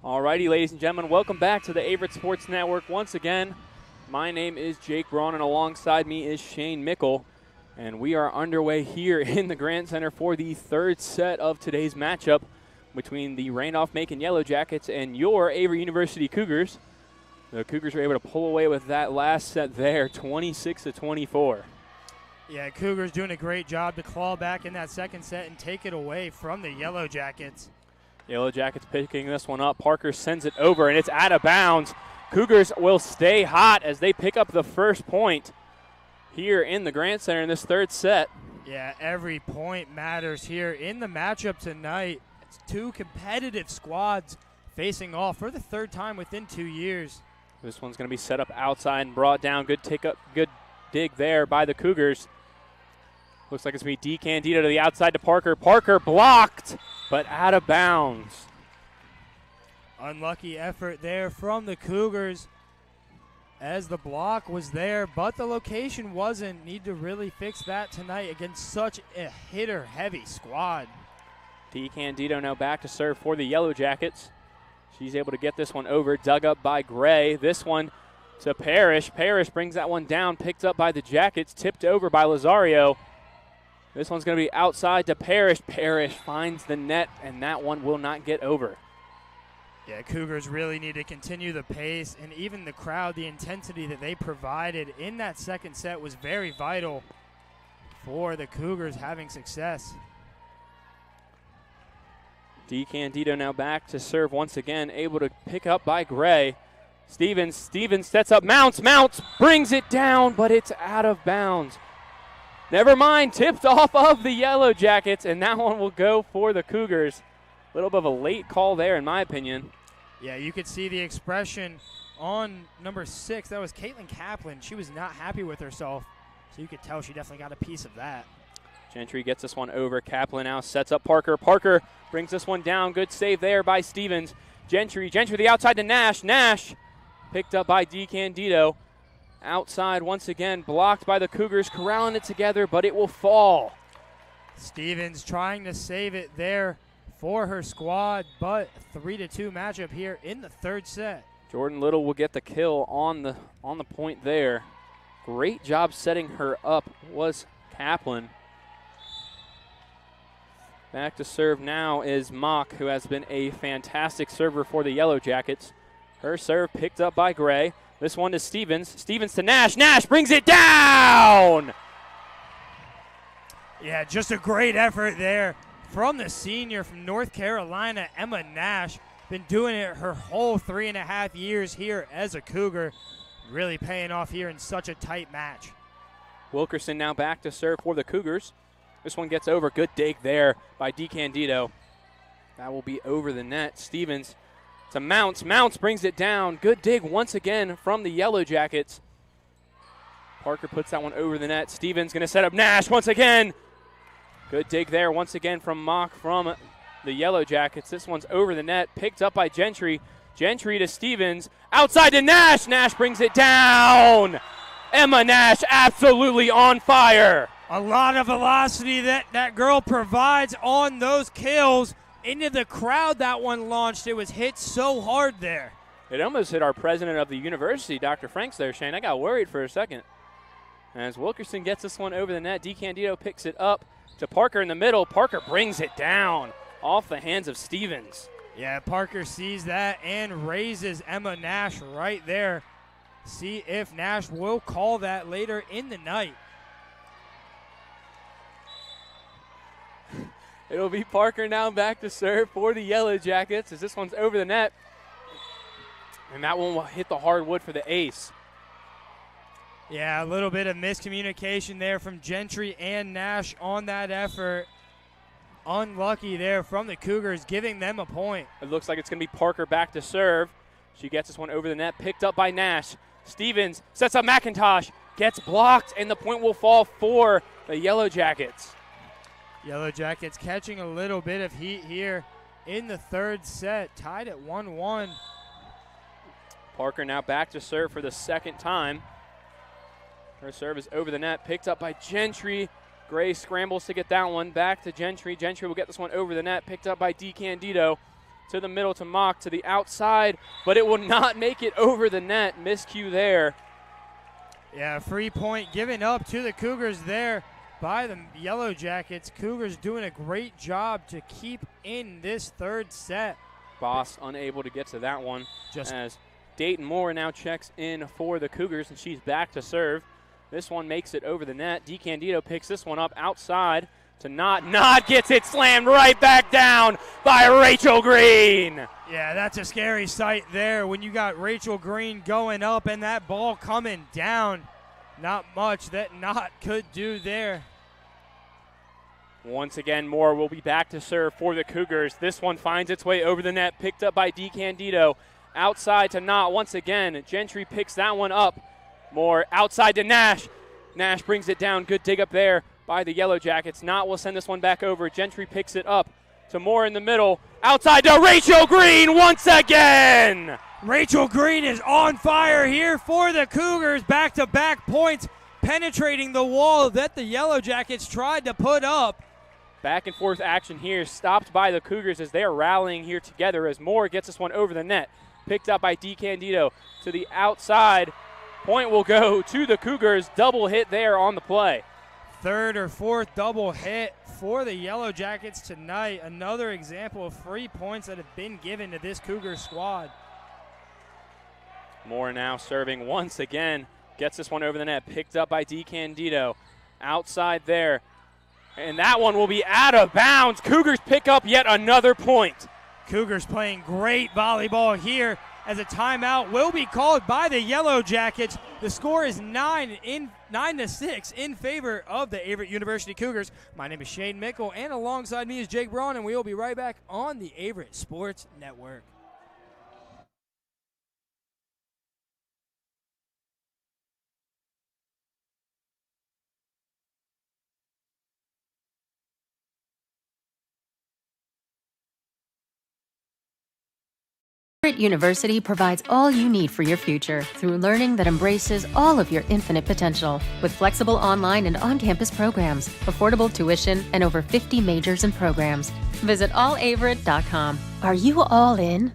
Alrighty, ladies and gentlemen, welcome back to the Averett Sports Network. Once again, my name is Jake Braun, and alongside me is Shane Mickle. And we are underway here in the Grant Center for the third set of today's matchup between the Randolph-Macon Yellow Jackets and your Avery University Cougars. The Cougars were able to pull away with that last set there, 26-24. Yeah, Cougars doing a great job to claw back in that second set and take it away from the Yellow Jackets. Yellow Jackets picking this one up. Parker sends it over, and it's out of bounds. Cougars will stay hot as they pick up the first point here in the Grant Center in this third set. Yeah, every point matters here in the matchup tonight. It's two competitive squads facing off for the third time within 2 years. This one's going to be set up outside and brought down. Good dig there by the Cougars. Looks like it's going to be DeCandido to the outside to Parker. Parker blocked, but out of bounds. Unlucky effort there from the Cougars as the block was there, but the location wasn't. Need to really fix that tonight against such a hitter-heavy squad. DeCandido now back to serve for the Yellow Jackets. She's able to get this one over, dug up by Gray. This one to Parrish. Parrish brings that one down, picked up by the Jackets, tipped over by Lazario. This one's going to be outside to Parrish. Parrish finds the net, and that one will not get over. Yeah, Cougars really need to continue the pace, and even the crowd, the intensity that they provided in that second set was very vital for the Cougars having success. DeCandido now back to serve once again, able to pick up by Gray. Stevens sets up, mounts, brings it down, but it's out of bounds. Never mind, tipped off of the Yellow Jackets, and that one will go for the Cougars. A little bit of a late call there, in my opinion. Yeah, you could see the expression on number 6. That was Caitlin Kaplan. She was not happy with herself, so you could tell she definitely got a piece of that. Gentry gets this one over. Kaplan now sets up Parker. Parker brings this one down. Good save there by Stevens. Gentry the outside to Nash. Nash picked up by DeCandido. Outside once again, blocked by the Cougars, corralling it together, but it will fall. Stevens trying to save it there for her squad, but 3-2 matchup here in the third set. Jordan Little will get the kill on the point there. Great job setting her up was Kaplan. Back to serve now is Mock, who has been a fantastic server for the Yellow Jackets. Her serve picked up by Gray. This one to Stevens. Stevens to Nash. Nash brings it down! Yeah, just a great effort there from the senior from North Carolina, Emma Nash. Been doing it her whole 3.5 years here as a Cougar. Really paying off here in such a tight match. Wilkerson now back to serve for the Cougars. This one gets over. Good dig there by DeCandido. That will be over the net. Stevens to Mounts. Mounts brings it down. Good dig once again from the Yellow Jackets. Parker puts that one over the net. Stevens going to set up Nash once again. Good dig there once again from Mock from the Yellow Jackets. This one's over the net. Picked up by Gentry. Gentry to Stevens. Outside to Nash. Nash brings it down. Emma Nash absolutely on fire. A lot of velocity that girl provides on those kills. Into the crowd that one launched. It was hit so hard there. It almost hit our president of the university, Dr. Franks there, Shane. I got worried for a second. As Wilkerson gets this one over the net, DeCandido picks it up to Parker in the middle. Parker brings it down off the hands of Stevens. Yeah, Parker sees that and raises Emma Nash right there. See if Nash will call that later in the night. It'll be Parker now back to serve for the Yellow Jackets as this one's over the net. And that one will hit the hardwood for the ace. Yeah, a little bit of miscommunication there from Gentry and Nash on that effort. Unlucky there from the Cougars, giving them a point. It looks like it's going to be Parker back to serve. She gets this one over the net, picked up by Nash. Stevens sets up McIntosh, gets blocked, and the point will fall for the Yellow Jackets. Yellow Jackets catching a little bit of heat here in the third set, tied at 1-1. Parker now back to serve for the second time. Her serve is over the net, picked up by Gentry. Gray scrambles to get that one back to Gentry. Gentry will get this one over the net, picked up by DeCandido. to the middle to Mock to the outside, but it will not make it over the net. Miscue there. Yeah, free point given up to the Cougars there by the Yellow Jackets. Cougars doing a great job to keep in this third set. Boss unable to get to that one as Dayton Moore now checks in for the Cougars, and she's back to serve. This one makes it over the net. DeCandido picks this one up outside to Knott. Knott gets it slammed right back down by Rachel Green. Yeah, that's a scary sight there when you got Rachel Green going up and that ball coming down. Not much that Knott could do there. Once again, Moore will be back to serve for the Cougars. This one finds its way over the net, picked up by DeCandido. Outside to Knott once again. Gentry picks that one up. Moore outside to Nash. Nash brings it down. Good dig up there by the Yellow Jackets. Knott will send this one back over. Gentry picks it up to Moore in the middle. Outside to Rachel Green once again. Rachel Green is on fire here for the Cougars. Back-to-back points penetrating the wall that the Yellow Jackets tried to put up. Back and forth action here, stopped by the Cougars as they are rallying here together as Moore gets this one over the net. Picked up by DeCandido to the outside. Point will go to the Cougars. Double hit there on the play. Third or fourth double hit for the Yellow Jackets tonight. Another example of free points that have been given to this Cougar squad. Moore now serving once again. Gets this one over the net. Picked up by DeCandido. Outside there. And that one will be out of bounds. Cougars pick up yet another point. Cougars playing great volleyball here as a timeout will be called by the Yellow Jackets. The score is 9-6 in favor of the Averett University Cougars. My name is Shane Mickle, and alongside me is Jake Braun, and we will be right back on the Averett Sports Network. Averett University provides all you need for your future through learning that embraces all of your infinite potential. With flexible online and on-campus programs, affordable tuition, and over 50 majors and programs. Visit allaverett.com. Are you all in?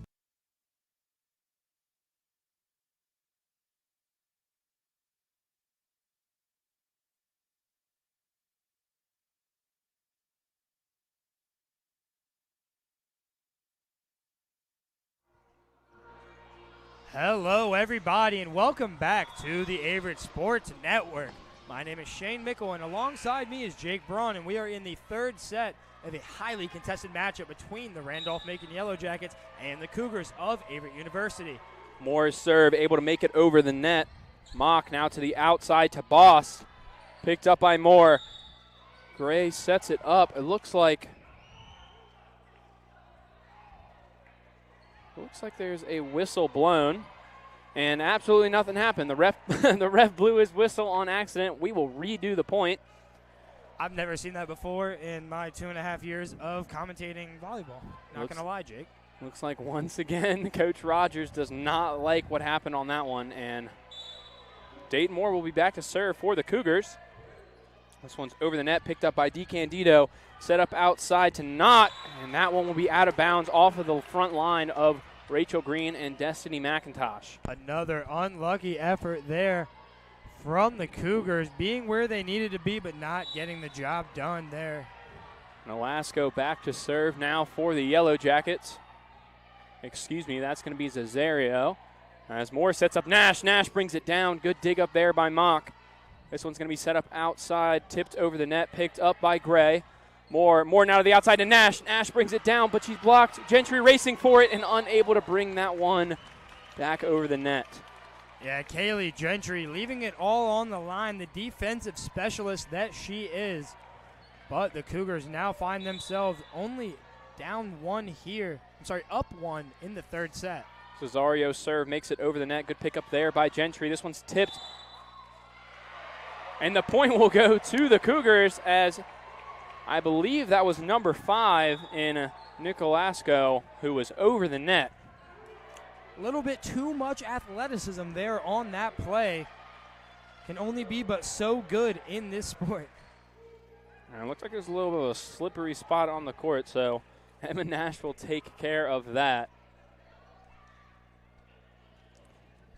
Hello, everybody, and welcome back to the Averett Sports Network. My name is Shane Mickle, and alongside me is Jake Braun, and we are in the third set of a highly contested matchup between the Randolph-Macon Yellow Jackets and the Cougars of Averett University. Moore's serve able to make it over the net. Mock now to the outside to Boss. Picked up by Moore. Gray sets it up. It looks like there's a whistle blown, and absolutely nothing happened. The ref blew his whistle on accident. We will redo the point. I've never seen that before in my 2.5 years of commentating volleyball. Not going to lie, Jake. Looks like once again Coach Rogers does not like what happened on that one, and Dayton Moore will be back to serve for the Cougars. This one's over the net, picked up by DeCandido, set up outside to Knott, and that one will be out of bounds off of the front line of Rachel Green and Destiny McIntosh. Another unlucky effort there from the Cougars, being where they needed to be but not getting the job done there. Nolasco back to serve now for the Yellow Jackets. Excuse me, that's going to be Cesario. As Moore sets up Nash. Nash brings it down. Good dig up there by Mock. This one's going to be set up outside, tipped over the net, picked up by Gray. Moore now to the outside to Nash. Nash brings it down, but she's blocked. Gentry racing for it and unable to bring that one back over the net. Yeah, Kaylee Gentry leaving it all on the line, the defensive specialist that she is. But the Cougars now find themselves only down one here. Up one in the third set. Cesario's serve makes it over the net. Good pick up there by Gentry. This one's tipped. And the point will go to the Cougars, as I believe that was number 5 in Nicolasco, who was over the net. A little bit too much athleticism there on that play. Can only be but so good in this sport. And it looks like there's a little bit of a slippery spot on the court, so Emma Nash will take care of that.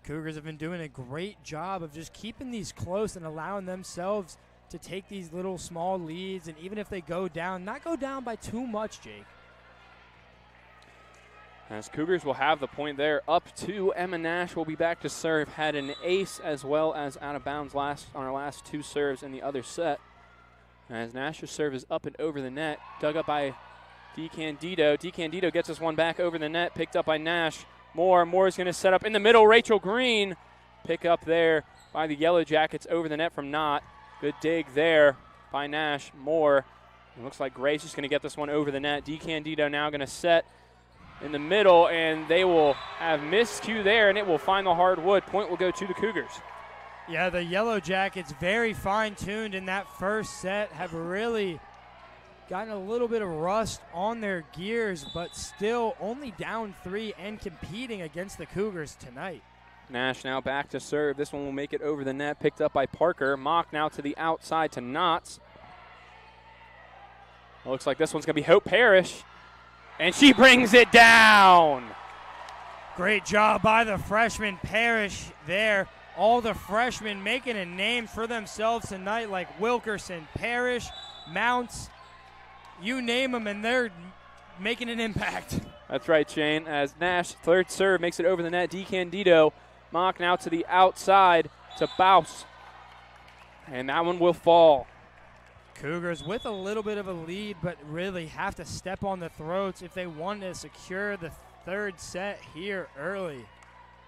Cougars have been doing a great job of just keeping these close and allowing themselves to take these little small leads, and even if they go down, not go down by too much, Jake. As Cougars will have the point there, up to Emma Nash will be back to serve. Had an ace as well as out of bounds on our last 2 serves in the other set. As Nash's serve is up and over the net, dug up by DeCandido. DeCandido gets this one back over the net, picked up by Nash. Moore's going to set up in the middle. Rachel Green, pick up there by the Yellow Jackets over the net from Knott. Good dig there by Nash. Moore. It looks like Gray's just going to get this one over the net. DeCandido now going to set in the middle, and they will have miscue there, and it will find the hardwood. Point will go to the Cougars. Yeah, the Yellow Jackets, very fine-tuned in that first set, have really gotten a little bit of rust on their gears, but still only down 3 and competing against the Cougars tonight. Nash now back to serve. This one will make it over the net, picked up by Parker. Mock now to the outside to Knotts. Looks like this one's going to be Hope Parrish, and she brings it down. Great job by the freshman Parrish there. All the freshmen making a name for themselves tonight, like Wilkerson, Parrish, Mounts, you name them, and they're making an impact. That's right, Shane. As Nash, third serve, makes it over the net. DeCandido, Mock now to the outside to Bouse. And that one will fall. Cougars with a little bit of a lead, but really have to step on the throats if they want to secure the third set here early.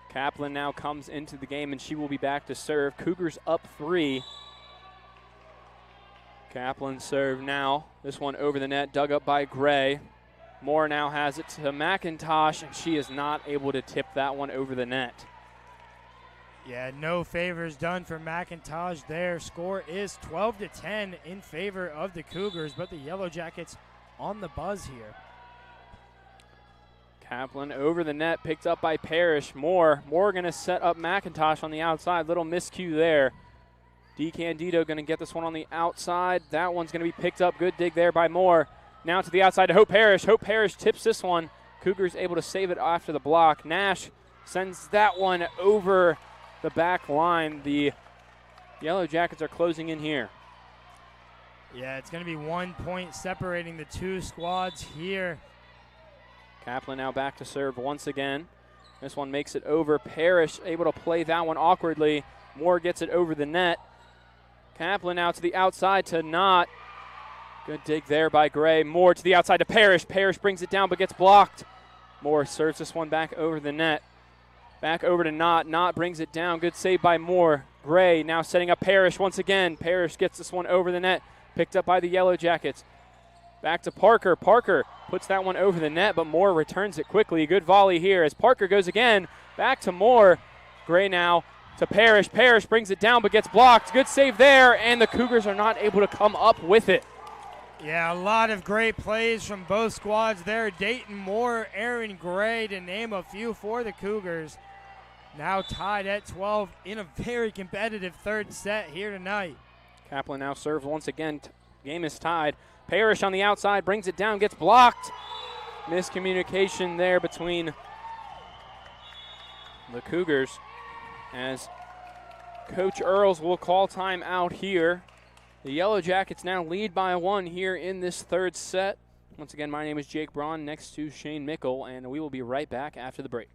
Kaplan now comes into the game, and she will be back to serve. Cougars up 3. Kaplan serve now. This one over the net, dug up by Gray. Moore now has it to McIntosh, and she is not able to tip that one over the net. Yeah, no favors done for McIntosh there. Score is 12-10 in favor of the Cougars, but the Yellow Jackets on the buzz here. Kaplan over the net, picked up by Parrish. Moore going to set up McIntosh on the outside. Little miscue there. DeCandido going to get this one on the outside. That one's going to be picked up. Good dig there by Moore. Now to the outside to Hope Parrish. Hope Parrish tips this one. Cougars able to save it after the block. Nash sends that one over the back line. The Yellow Jackets are closing in here. Yeah, it's going to be 1 point separating the two squads here. Kaplan now back to serve once again. This one makes it over. Parrish able to play that one awkwardly. Moore gets it over the net. Kaplan now to the outside to Knott. Good dig there by Gray. Moore to the outside to Parrish. Parrish brings it down but gets blocked. Moore serves this one back over the net. Back over to Knott. Knott brings it down. Good save by Moore. Gray now setting up Parrish once again. Parrish gets this one over the net. Picked up by the Yellow Jackets. Back to Parker. Parker puts that one over the net, but Moore returns it quickly. Good volley here as Parker goes again. Back to Moore. Gray now to Parrish. Parrish brings it down but gets blocked. Good save there, and the Cougars are not able to come up with it. Yeah, a lot of great plays from both squads there. Dayton Moore, Aaron Gray, to name a few for the Cougars. Now tied at 12 in a very competitive third set here tonight. Kaplan now serves once again. Game is tied. Parrish on the outside brings it down, gets blocked. Miscommunication there between the Cougars as Coach Earls will call time out here. The Yellow Jackets now lead by 1 here in this third set. Once again, my name is Jake Braun next to Shane Mickle, and we will be right back after the break.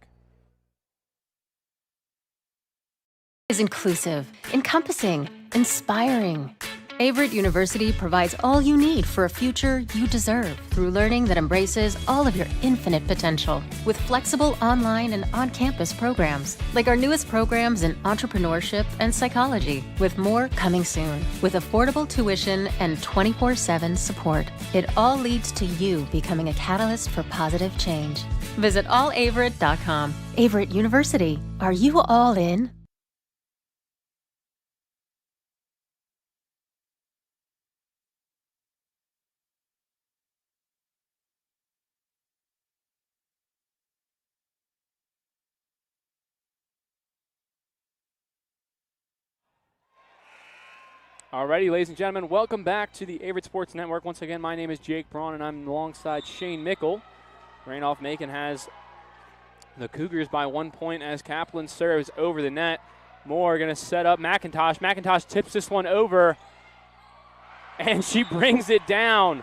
Is inclusive, encompassing, inspiring. Averett University provides all you need for a future you deserve through learning that embraces all of your infinite potential with flexible online and on-campus programs like our newest programs in entrepreneurship and psychology, with more coming soon. With affordable tuition and 24/7 support, it all leads to you becoming a catalyst for positive change. Visit allaverett.com. Averett University. Are you all in? Alrighty, ladies and gentlemen, welcome back to the Averett Sports Network. Once again, my name is Jake Braun, and I'm alongside Shane Mickle. Randolph-Macon has the Cougars by 1 point as Kaplan serves over the net. Moore going to set up McIntosh. McIntosh tips this one over, and she brings it down.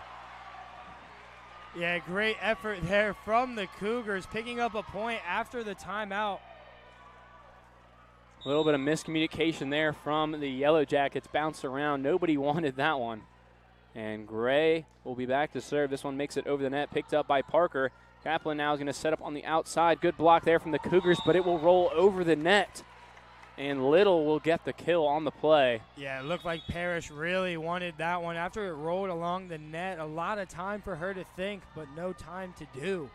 Yeah, great effort there from the Cougars, picking up a point after the timeout. A little bit of miscommunication there from the Yellow Jackets. Bounced around. Nobody wanted that one. And Gray will be back to serve. This one makes it over the net, picked up by Parker. Kaplan now is going to set up on the outside. Good block there from the Cougars, but it will roll over the net. And Little will get the kill on the play. Yeah, it looked like Parrish really wanted that one. After it rolled along the net, a lot of time for her to think, but no time to do.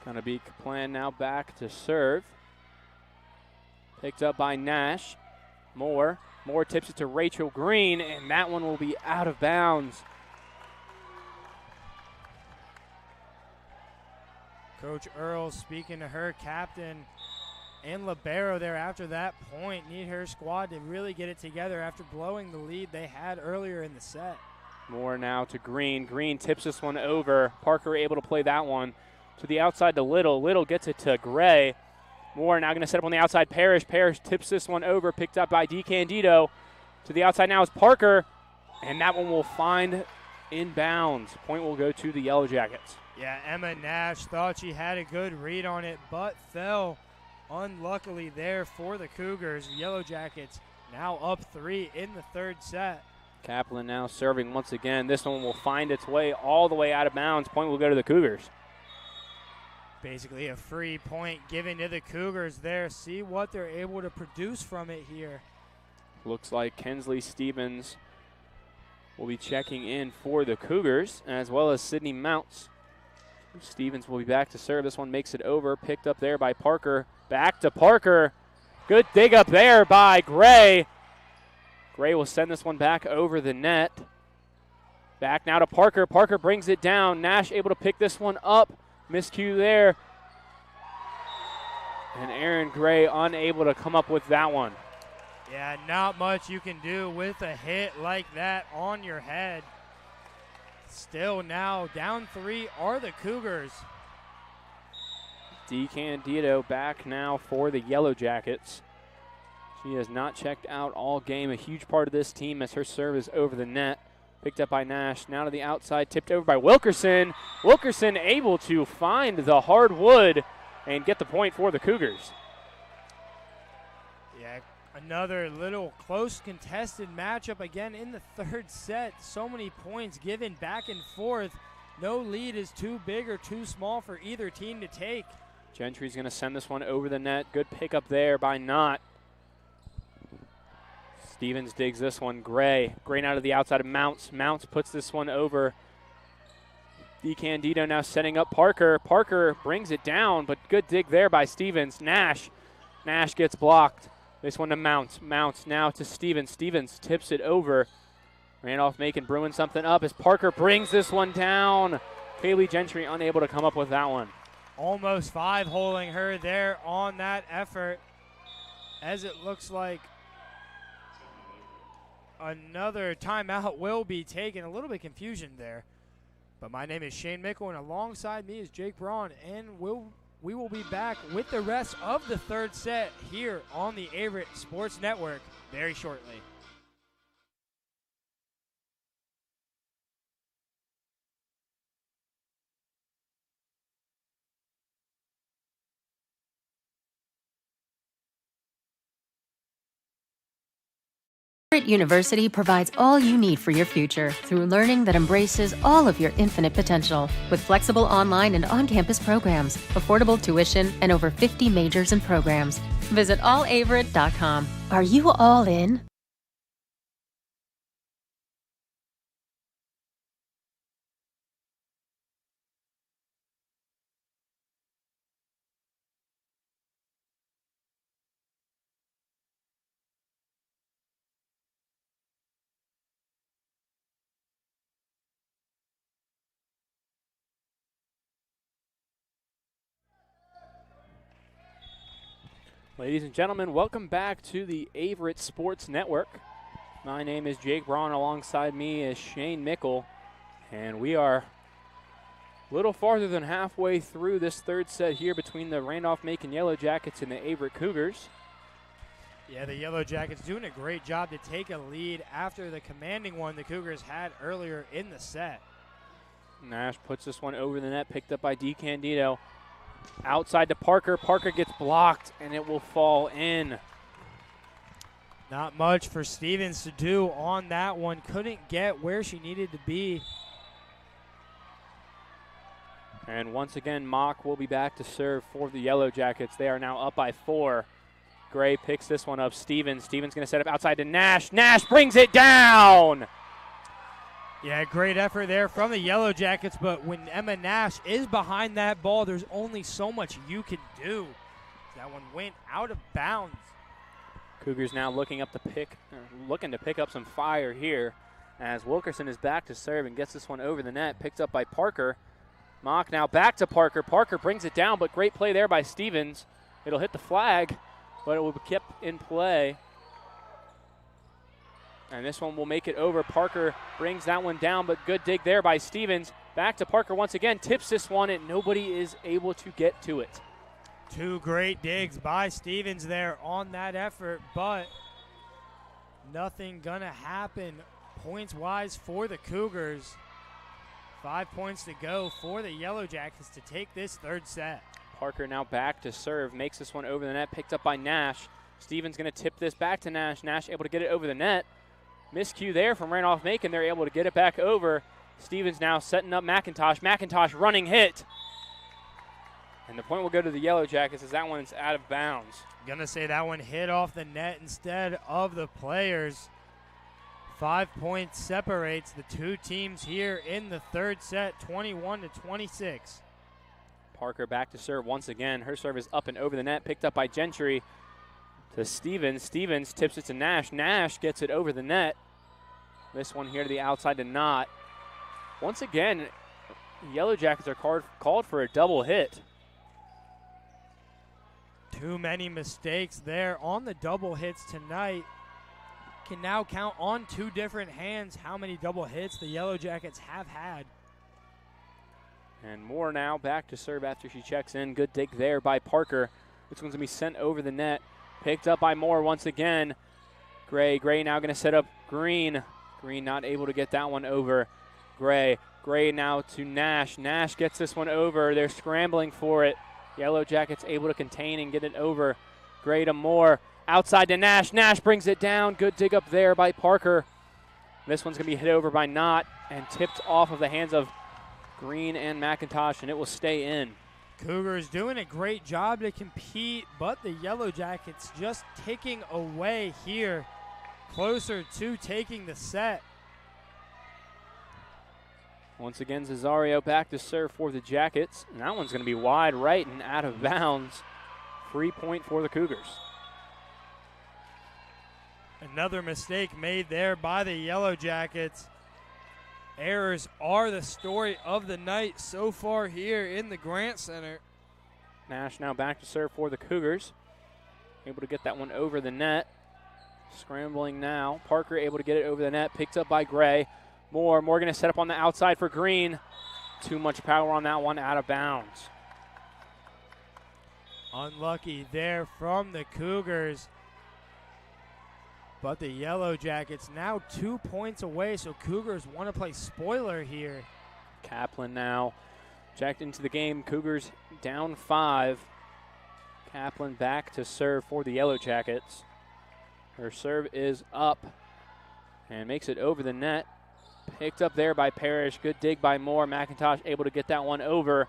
Going to be Kaplan now back to serve. Picked up by Nash. Moore tips it to Rachel Green, and that one will be out of bounds. Coach Earl speaking to her captain and libero there after that point. Need her squad to really get it together after blowing the lead they had earlier in the set. Moore now to Green. Green tips this one over. Parker able to play that one to the outside to Little. Little gets it to Gray. Moore now going to set up on the outside. Parrish tips this one over, picked up by DeCandido. To the outside now is Parker, and that one will find inbounds. Point will go to the Yellow Jackets. Yeah, Emma Nash thought she had a good read on it, but fell unluckily there for the Cougars. Yellow Jackets now up 3 in the third set. Kaplan now serving once again. This one will find its way all the way out of bounds. Point will go to the Cougars. Basically a free point given to the Cougars there. See what they're able to produce from it here. Looks like Kensley Stevens will be checking in for the Cougars, as well as Sydney Mounts. Stevens will be back to serve. This one makes it over. Picked up there by Parker. Back to Parker. Good dig up there by Gray. Gray will send this one back over the net. Back now to Parker. Parker brings it down. Nash able to pick this one up. Miscue there. And Aaron Gray unable to come up with that one. Yeah, not much you can do with a hit like that on your head. Still now down 3 are the Cougars. DeCandido back now for the Yellow Jackets. She has not checked out all game. A huge part of this team as her serve is over the net. Picked up by Nash. Now to the outside. Tipped over by Wilkerson. Wilkerson able to find the hardwood and get the point for the Cougars. Yeah, another little close contested matchup again in the third set. So many points given back and forth. No lead is too big or too small for either team to take. Gentry's going to send this one over the net. Good pickup there by Knott. Stevens digs this one. Gray now to the outside of Mounts. Mounts puts this one over. DeCandido now setting up Parker. Parker brings it down, but good dig there by Stevens. Nash gets blocked. This one to Mounts. Mounts now to Stevens. Stevens tips it over. Randolph-Macon brewing something up as Parker brings this one down. Kaylee Gentry unable to come up with that one. Almost 5-holing her there on that effort, as it looks like another timeout will be taken. A little bit confusion there. But my name is Shane Mickle, and alongside me is Jake Braun, and we will be back with the rest of the third set here on the Averett Sports Network very shortly. Averett University provides all you need for your future through learning that embraces all of your infinite potential. With flexible online and on-campus programs, affordable tuition, and over 50 majors and programs. Visit allaverett.com. Are you all in? Ladies and gentlemen, welcome back to the Averett Sports Network. My name is Jake Braun. Alongside me is Shane Mickle, and we are a little farther than halfway through this third set here between the Randolph-Macon Yellow Jackets and the Averett Cougars. Yeah, the Yellow Jackets doing a great job to take a lead after the commanding one the Cougars had earlier in the set. Nash puts this one over the net, picked up by DeCandido. Outside to Parker. Parker gets blocked, and it will fall in. Not much for Stevens to do on that one. Couldn't get where she needed to be. And once again, Mock will be back to serve for the Yellow Jackets. They are now up by 4. Gray picks this one up. Stevens going to set up outside to Nash. Nash brings it down. Yeah, great effort there from the Yellow Jackets, but when Emma Nash is behind that ball, there's only so much you can do. That one went out of bounds. Cougars now looking to pick up some fire here as Wilkerson is back to serve and gets this one over the net, picked up by Parker. Mock now back to Parker. Parker brings it down, but great play there by Stevens. It'll hit the flag, but it will be kept in play. And this one will make it over. Parker brings that one down, but good dig there by Stevens. Back to Parker once again, tips this one, and nobody is able to get to it. 2 great digs by Stevens there on that effort, but nothing gonna happen points-wise for the Cougars. 5 points to go for the Yellow Jackets to take this third set. Parker now back to serve, makes this one over the net, picked up by Nash. Stevens gonna tip this back to Nash. Nash able to get it over the net. Miscue there from Randolph-Macon. They're able to get it back over. Stevens now setting up McIntosh. McIntosh running hit. And the point will go to the Yellow Jackets as that one's out of bounds. Gonna say that one hit off the net instead of the players. 5 points separates the two teams here in the third set, 21-26. Parker back to serve once again. Her serve is up and over the net, picked up by Gentry. To Stevens. Stevens tips it to Nash. Nash gets it over the net. This one here to the outside to Knott. Once again, Yellow Jackets are called for a double hit. Too many mistakes there on the double hits tonight. Can now count on 2 different hands how many double hits the Yellow Jackets have had. And Moore now back to serve after she checks in. Good dig there by Parker. This one's going to be sent over the net. Picked up by Moore once again. Gray now going to set up Green. Green not able to get that one over. Gray now to Nash. Nash gets this one over. They're scrambling for it. Yellow Jackets able to contain and get it over. Gray to Moore. Outside to Nash. Nash brings it down. Good dig up there by Parker. This one's going to be hit over by Knott and tipped off of the hands of Green and McIntosh, and it will stay in. Cougars doing a great job to compete, but the Yellow Jackets just ticking away here, closer to taking the set. Once again, Cesario back to serve for the Jackets, and that one's going to be wide right and out of bounds. Free point for the Cougars. Another mistake made there by the Yellow Jackets. Errors are the story of the night so far here in the Grant Center. Nash now back to serve for the Cougars. Able to get that one over the net. Scrambling now. Parker able to get it over the net. Picked up by Gray. Moore going to set up on the outside for Green. Too much power on that one, out of bounds. Unlucky there from the Cougars. But the Yellow Jackets now 2 points away, so Cougars want to play spoiler here. Kaplan now checked into the game. Cougars down 5. Kaplan back to serve for the Yellow Jackets. Her serve is up and makes it over the net. Picked up there by Parrish. Good dig by Moore. McIntosh able to get that one over.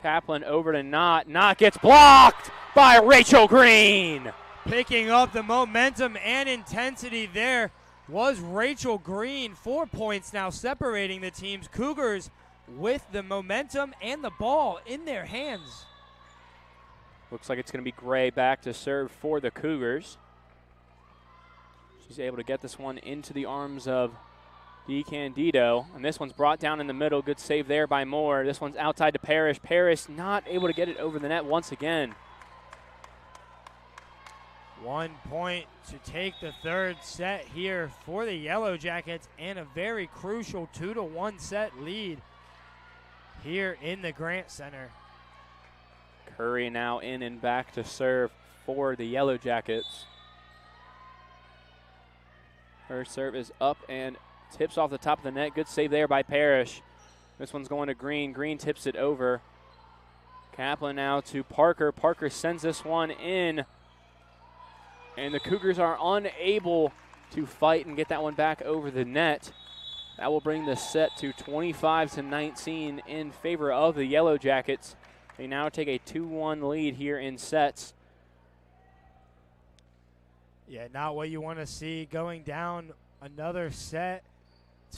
Kaplan over to Knott. Knott gets blocked by Rachel Green. Picking up the momentum and intensity there was Rachel Green. 4 points now separating the teams. Cougars with the momentum and the ball in their hands. Looks like it's going to be Gray back to serve for the Cougars. She's able to get this one into the arms of DeCandido, and this one's brought down in the middle. Good save there by Moore. This one's outside to Parrish. Parrish not able to get it over the net once again. 1 point to take the third set here for the Yellow Jackets, and a very crucial 2-1 set lead here in the Grant Center. Curry now in and back to serve for the Yellow Jackets. Her serve is up and tips off the top of the net. Good save there by Parrish. This one's going to Green. Green tips it over. Kaplan now to Parker. Parker sends this one in. And the Cougars are unable to fight and get that one back over the net. That will bring the set to 25-19 in favor of the Yellow Jackets. They now take a 2-1 lead here in sets. Yeah, not what you want to see going down another set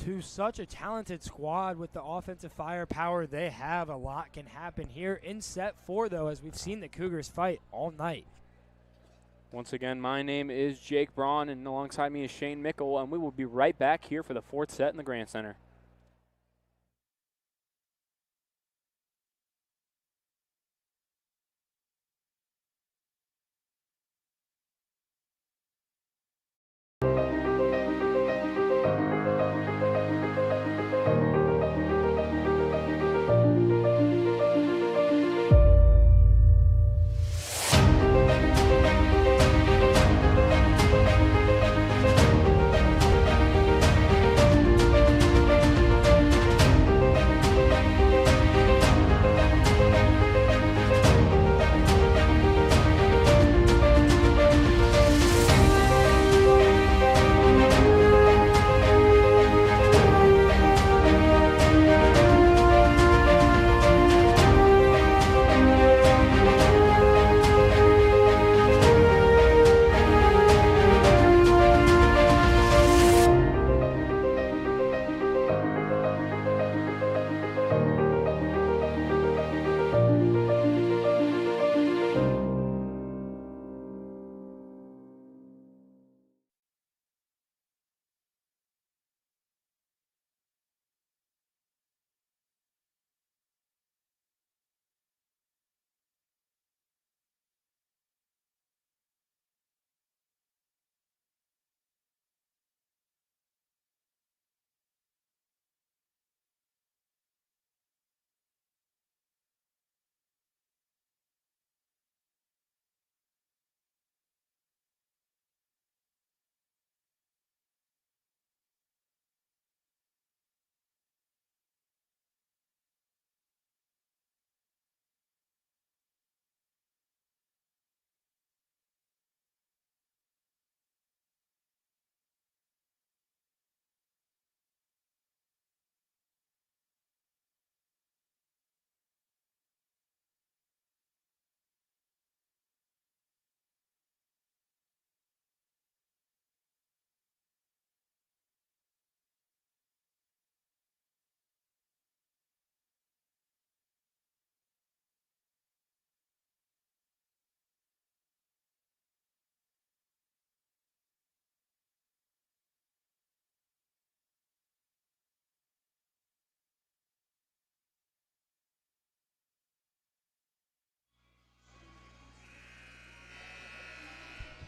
to such a talented squad with the offensive firepower they have. A lot can happen here in set 4, though, as we've seen the Cougars fight all night. Once again, my name is Jake Braun, and alongside me is Shane Mickle, and we will be right back here for the fourth set in the Grant Center.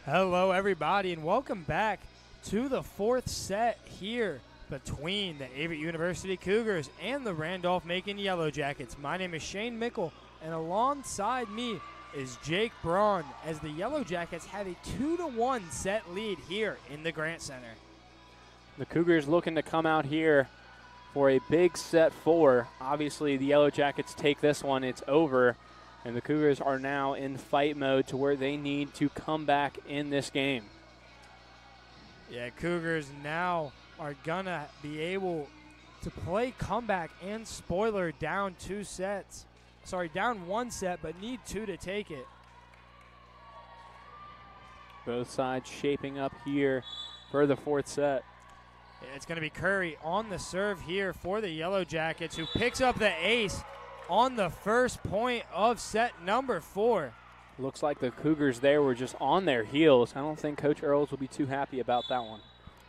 Hello, everybody, and welcome back to the fourth set here between the Averett University Cougars and the Randolph-Macon Yellow Jackets. My name is Shane Mickle, and alongside me is Jake Braun, as the Yellow Jackets have a 2-1 set lead here in the Grant Center. The Cougars looking to come out here for a big set 4. Obviously, the Yellow Jackets take this one, it's over. And the Cougars are now in fight mode to where they need to come back in this game. Yeah, Cougars now are going to be able to play comeback and spoiler down 2 sets. Sorry, down 1 set, but need 2 to take it. Both sides shaping up here for the fourth set. Yeah, it's going to be Curry on the serve here for the Yellow Jackets, who picks up the ace on the first point of set number 4. Looks like the Cougars there were just on their heels. I don't think Coach Earls will be too happy about that one.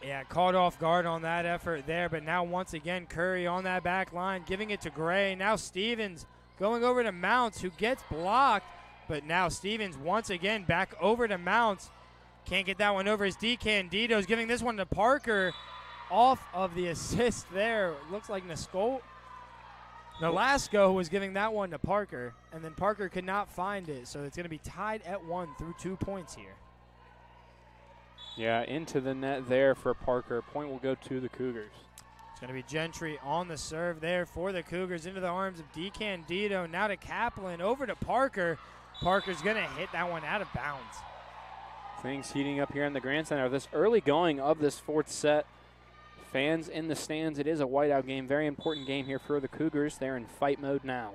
Yeah, caught off guard on that effort there, but now once again Curry on that back line, giving it to Gray. Now Stevens going over to Mounts, who gets blocked, but now Stevens once again back over to Mounts, Can't get that one over as DeCandido's giving this one to Parker off of the assist there. Looks like Nolasco was giving that one to Parker, and then Parker could not find it, so it's going to be tied at 1 through 2 points here. Yeah, into the net there for Parker. Point will go to the Cougars. It's going to be Gentry on the serve there for the Cougars into the arms of DeCandido. Now to Kaplan, over to Parker. Parker's going to hit that one out of bounds. Things heating up here in the Grand Center. This early going of this fourth set. Fans in the stands. It is a whiteout game. Very important game here for the Cougars. They're in fight mode now.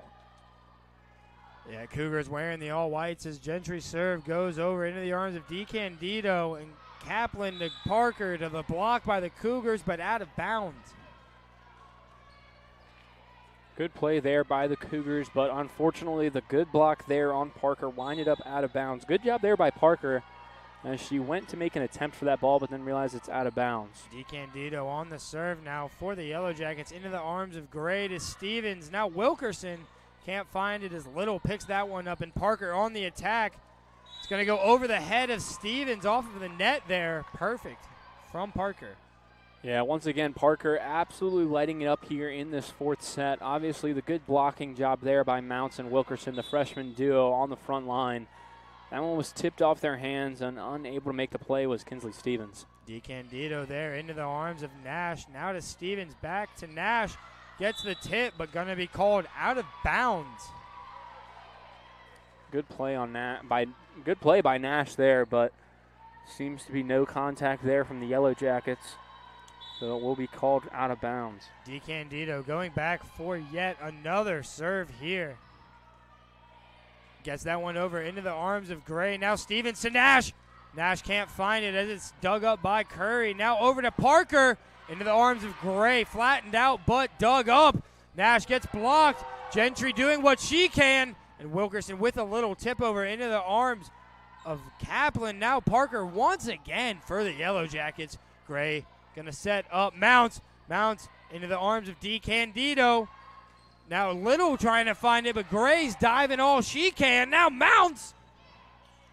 Yeah, Cougars wearing the all whites as Gentry's serve goes over into the arms of DeCandido, and Kaplan to Parker to the block by the Cougars, but out of bounds. Good play there by the Cougars, but unfortunately the good block there on Parker winded up out of bounds. Good job there by Parker as she went to make an attempt for that ball, but then realized it's out of bounds. DeCandido on the serve now for the Yellow Jackets into the arms of Gray to Stevens. Now Wilkerson can't find it as Little picks that one up, and Parker on the attack. It's going to go over the head of Stevens off of the net there. Perfect from Parker. Yeah, once again, Parker absolutely lighting it up here in this fourth set. Obviously, the good blocking job there by Mounts and Wilkerson, the freshman duo on the front line. That one was tipped off their hands, and unable to make the play was Kinsley Stevens. DeCandido there into the arms of Nash. Now to Stevens, back to Nash. Gets the tip, but going to be called out of bounds. Good play on good play by Nash there, but seems to be no contact there from the Yellow Jackets. So it will be called out of bounds. DeCandido going back for yet another serve here. Gets that one over into the arms of Gray. Now Stevens to Nash. Nash can't find it as it's dug up by Curry. Now over to Parker. Into the arms of Gray. Flattened out but dug up. Nash gets blocked. Gentry doing what she can. And Wilkerson with a little tip over into the arms of Kaplan. Now Parker once again for the Yellow Jackets. Gray going to set up Mounts. Mounts into the arms of DeCandido. Now Little trying to find it, but Gray's diving all she can. Now Mounts.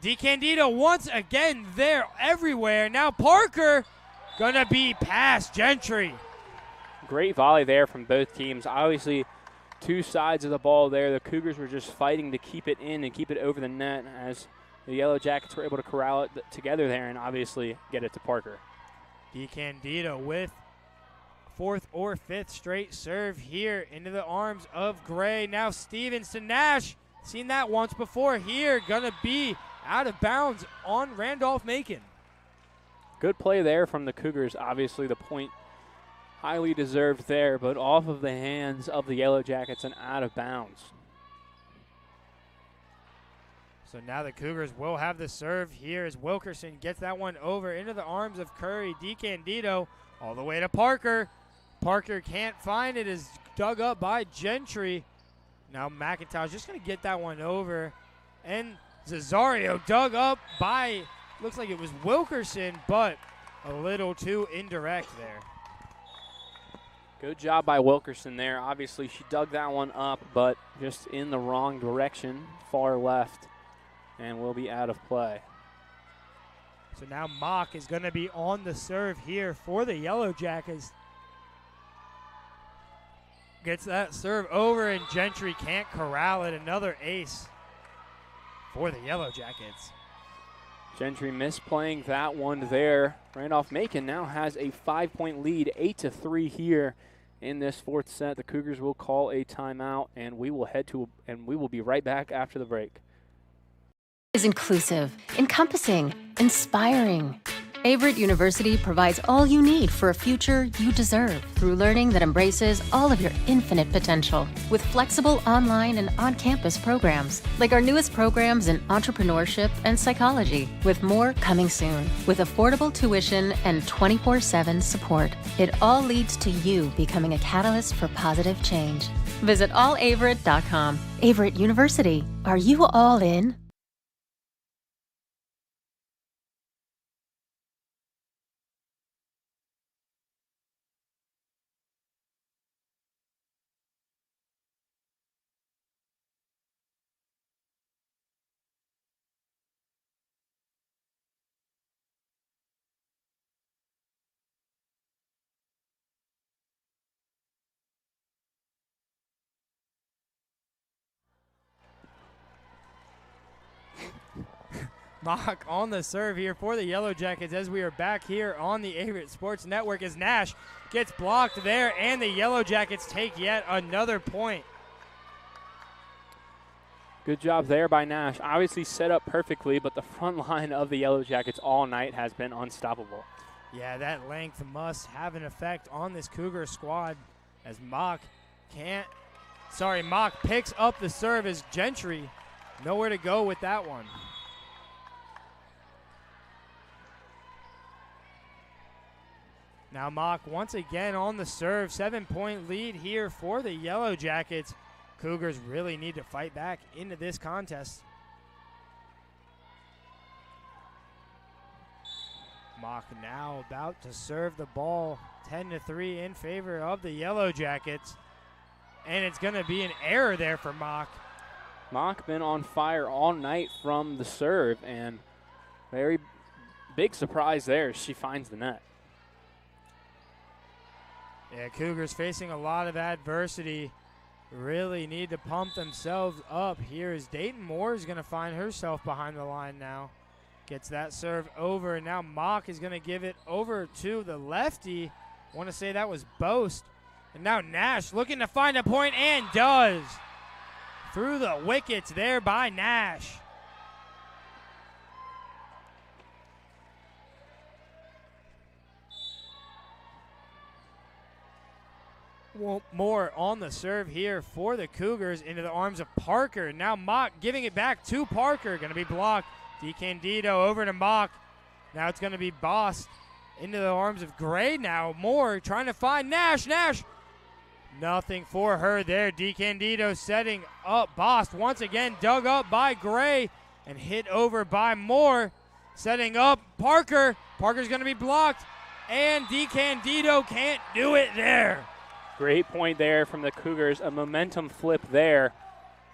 DeCandido once again there everywhere. Now Parker going to be past Gentry. Great volley there from both teams. Obviously, two sides of the ball there. The Cougars were just fighting to keep it in and keep it over the net as the Yellow Jackets were able to corral it together there and obviously get it to Parker. DeCandido with fourth or fifth straight serve here into the arms of Gray. Now Stevens to Nash. Seen that once before here. Gonna be out of bounds on Randolph-Macon. Good play there from the Cougars. Obviously the point highly deserved there, but off of the hands of the Yellow Jackets and out of bounds. So now the Cougars will have the serve here as Wilkerson gets that one over into the arms of Curry. DeCandido all the way to Parker. Parker can't find it, is dug up by Gentry. Now McIntosh just going to get that one over. And Cesario dug up by, looks like it was Wilkerson, but a little too indirect there. Good job by Wilkerson there. Obviously she dug that one up, but just in the wrong direction, far left, and will be out of play. So now Mock is going to be on the serve here for the Yellow Jackets. Gets that serve over, and Gentry can't corral it. Another ace for the Yellow Jackets. Gentry misplaying that one there. Randolph-Macon now has a 5-point lead, 8-3 here in this fourth set. The Cougars will call a timeout, and we will be right back after the break. Is inclusive, encompassing, inspiring. Averett University provides all you need for a future you deserve through learning that embraces all of your infinite potential with flexible online and on-campus programs like our newest programs in entrepreneurship and psychology, with more coming soon with affordable tuition and 24/7 support. It all leads to you becoming a catalyst for positive change. Visit allaverett.com. Averett University. Are you all in? Mock on the serve here for the Yellow Jackets as we are back here on the Averett Sports Network as Nash gets blocked there, and the Yellow Jackets take yet another point. Good job there by Nash. Obviously set up perfectly, but the front line of the Yellow Jackets all night has been unstoppable. Yeah, that length must have an effect on this Cougar squad as Mock picks up the serve as Gentry nowhere to go with that one. Now Mock once again on the serve. 7-point lead here for the Yellow Jackets. Cougars really need to fight back into this contest. Mock now about to serve the ball 10-3 in favor of the Yellow Jackets. And it's going to be an error there for Mock. Mock been on fire all night from the serve, and very big surprise there as she finds the net. Yeah, Cougars facing a lot of adversity. Really need to pump themselves up. Here is Dayton Moore is going to find herself behind the line now. Gets that serve over, and now Mock is going to give it over to the lefty. Want to say that was Boast. And now Nash looking to find a point, and does. Through the wickets there by Nash. Moore on the serve here for the Cougars into the arms of Parker. Now Mock giving it back to Parker. Going to be blocked. DeCandido over to Mock. Now it's going to be Bost into the arms of Gray. Now Moore trying to find Nash. Nash. Nothing for her there. DeCandido setting up Bost. Once again dug up by Gray and hit over by Moore. Setting up Parker. Parker's going to be blocked. And DeCandido can't do it there. Great point there from the Cougars. A momentum flip there.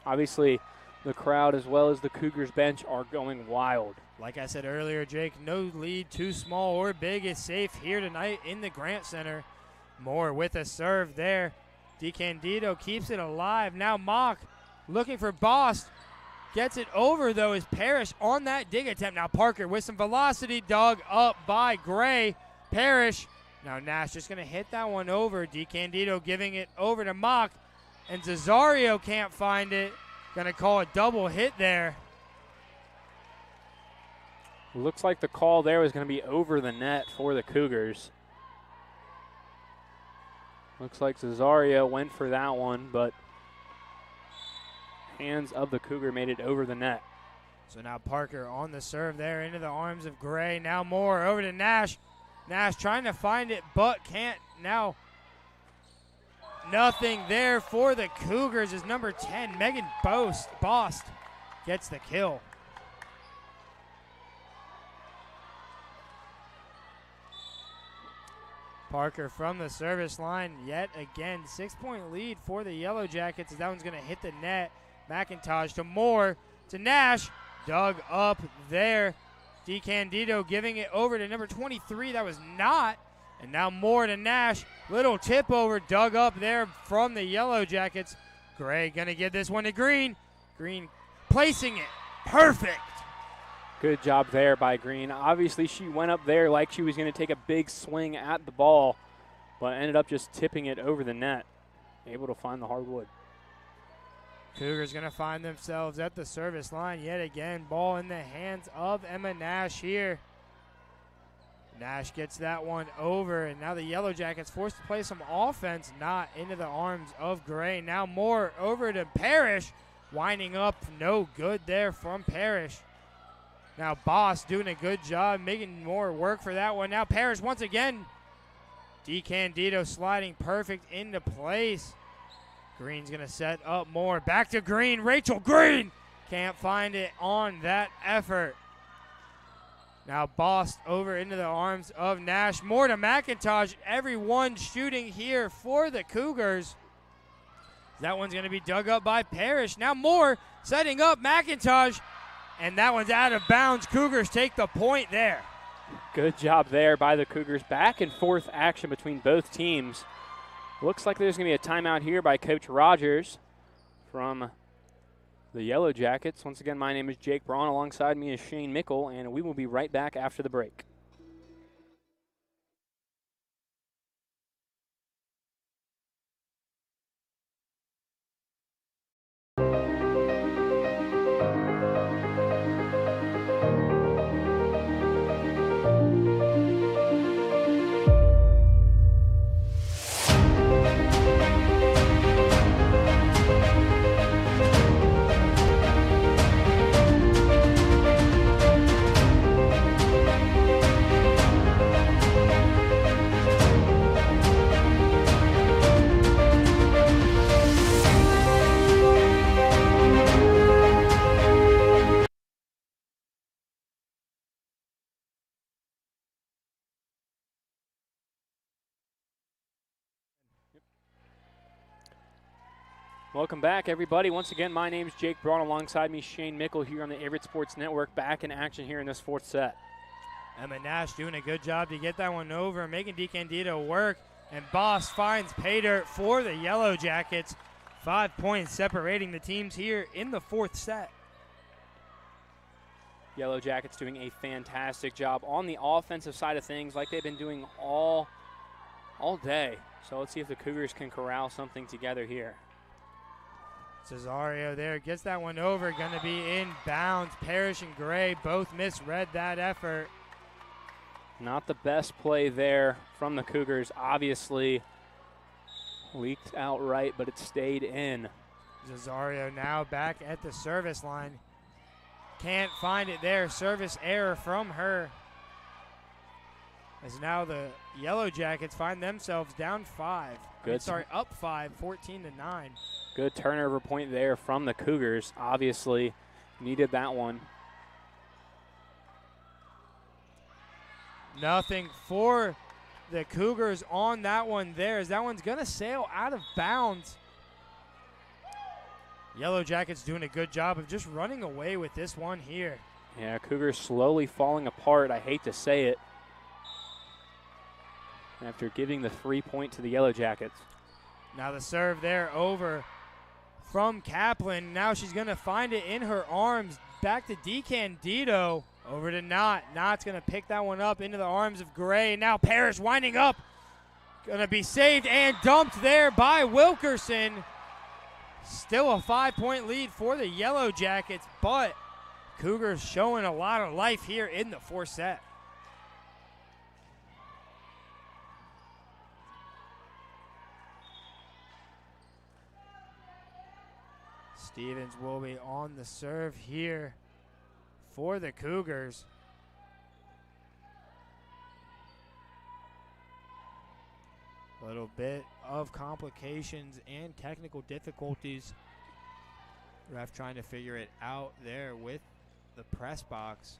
Obviously, the crowd as well as the Cougars bench are going wild. Like I said earlier, Jake, no lead too small or big is safe here tonight in the Grant Center. Moore with a serve there. DeCandido keeps it alive. Now Mock looking for Bost. Gets it over, though, is Parrish on that dig attempt. Now Parker with some velocity, dug up by Gray. Parrish. Now Nash just going to hit that one over. DeCandido giving it over to Mock. And Cesario can't find it. Going to call a double hit there. Looks like the call there was going to be over the net for the Cougars. Looks like Cesario went for that one, but hands of the Cougar made it over the net. So now Parker on the serve there into the arms of Gray. Now Moore over to Nash. Nash trying to find it, but can't. Now nothing there for the Cougars as number 10, Megan Bost gets the kill. Parker from the service line yet again. 6-point lead for the Yellow Jackets as that one's going to hit the net. McIntosh to Moore to Nash. Dug up there. DeCandido giving it over to number 23. That was not. And now Moore to Nash. Little tip over, dug up there from the Yellow Jackets. Gray going to give this one to Green. Green placing it. Perfect. Good job there by Green. Obviously, she went up there like she was going to take a big swing at the ball, but ended up just tipping it over the net. Able to find the hardwood. Cougars going to find themselves at the service line yet again. Ball in the hands of Emma Nash here. Nash gets that one over, and now the Yellow Jackets forced to play some offense, not into the arms of Gray. Now Moore over to Parrish. Winding up, no good there from Parrish. Now Boss doing a good job, making more work for that one. Now Parrish once again. DeCandido sliding perfect into place. Green's going to set up Moore. Back to Green. Rachel Green can't find it on that effort. Now Bost over into the arms of Nash. Moore to McIntosh. Everyone shooting here for the Cougars. That one's going to be dug up by Parrish. Now Moore setting up McIntosh. And that one's out of bounds. Cougars take the point there. Good job there by the Cougars. Back and forth action between both teams. Looks like there's going to be a timeout here by Coach Rogers from the Yellow Jackets. Once again, my name is Jake Braun. Alongside me is Shane Mickle, and we will be right back after the break. Welcome back, everybody. Once again, my name is Jake Braun. Alongside me, Shane Mickle here on the Averett Sports Network. Back in action here in this fourth set. Emma Nash doing a good job to get that one over, making DeCandido work. And Boss finds pay dirt for the Yellow Jackets. 5 points separating the teams here in the fourth set. Yellow Jackets doing a fantastic job on the offensive side of things, like they've been doing all day. So let's see if the Cougars can corral something together here. Cesario there gets that one over, going to be in bounds. Parrish and Gray both misread that effort. Not the best play there from the Cougars. Obviously leaked out right, but it stayed in. Cesario now back at the service line. Can't find it there. Service error from her. As now the Yellow Jackets find themselves down 5. Up 5, 14-9. Good turnover point there from the Cougars. Obviously needed that one. Nothing for the Cougars on that one there, as that one's going to sail out of bounds. Yellow Jackets doing a good job of just running away with this one here. Yeah, Cougars slowly falling apart. I hate to say it. After giving the 3-point to the Yellow Jackets. Now the serve there over from Kaplan. Now she's going to find it in her arms. Back to DeCandido. Over to Knott. Knott's going to pick that one up into the arms of Gray. Now Parrish winding up. Going to be saved and dumped there by Wilkerson. Still a 5-point lead for the Yellow Jackets, but Cougars showing a lot of life here in the fourth set. Stevens will be on the serve here for the Cougars. A little bit of complications and technical difficulties. Ref trying to figure it out there with the press box.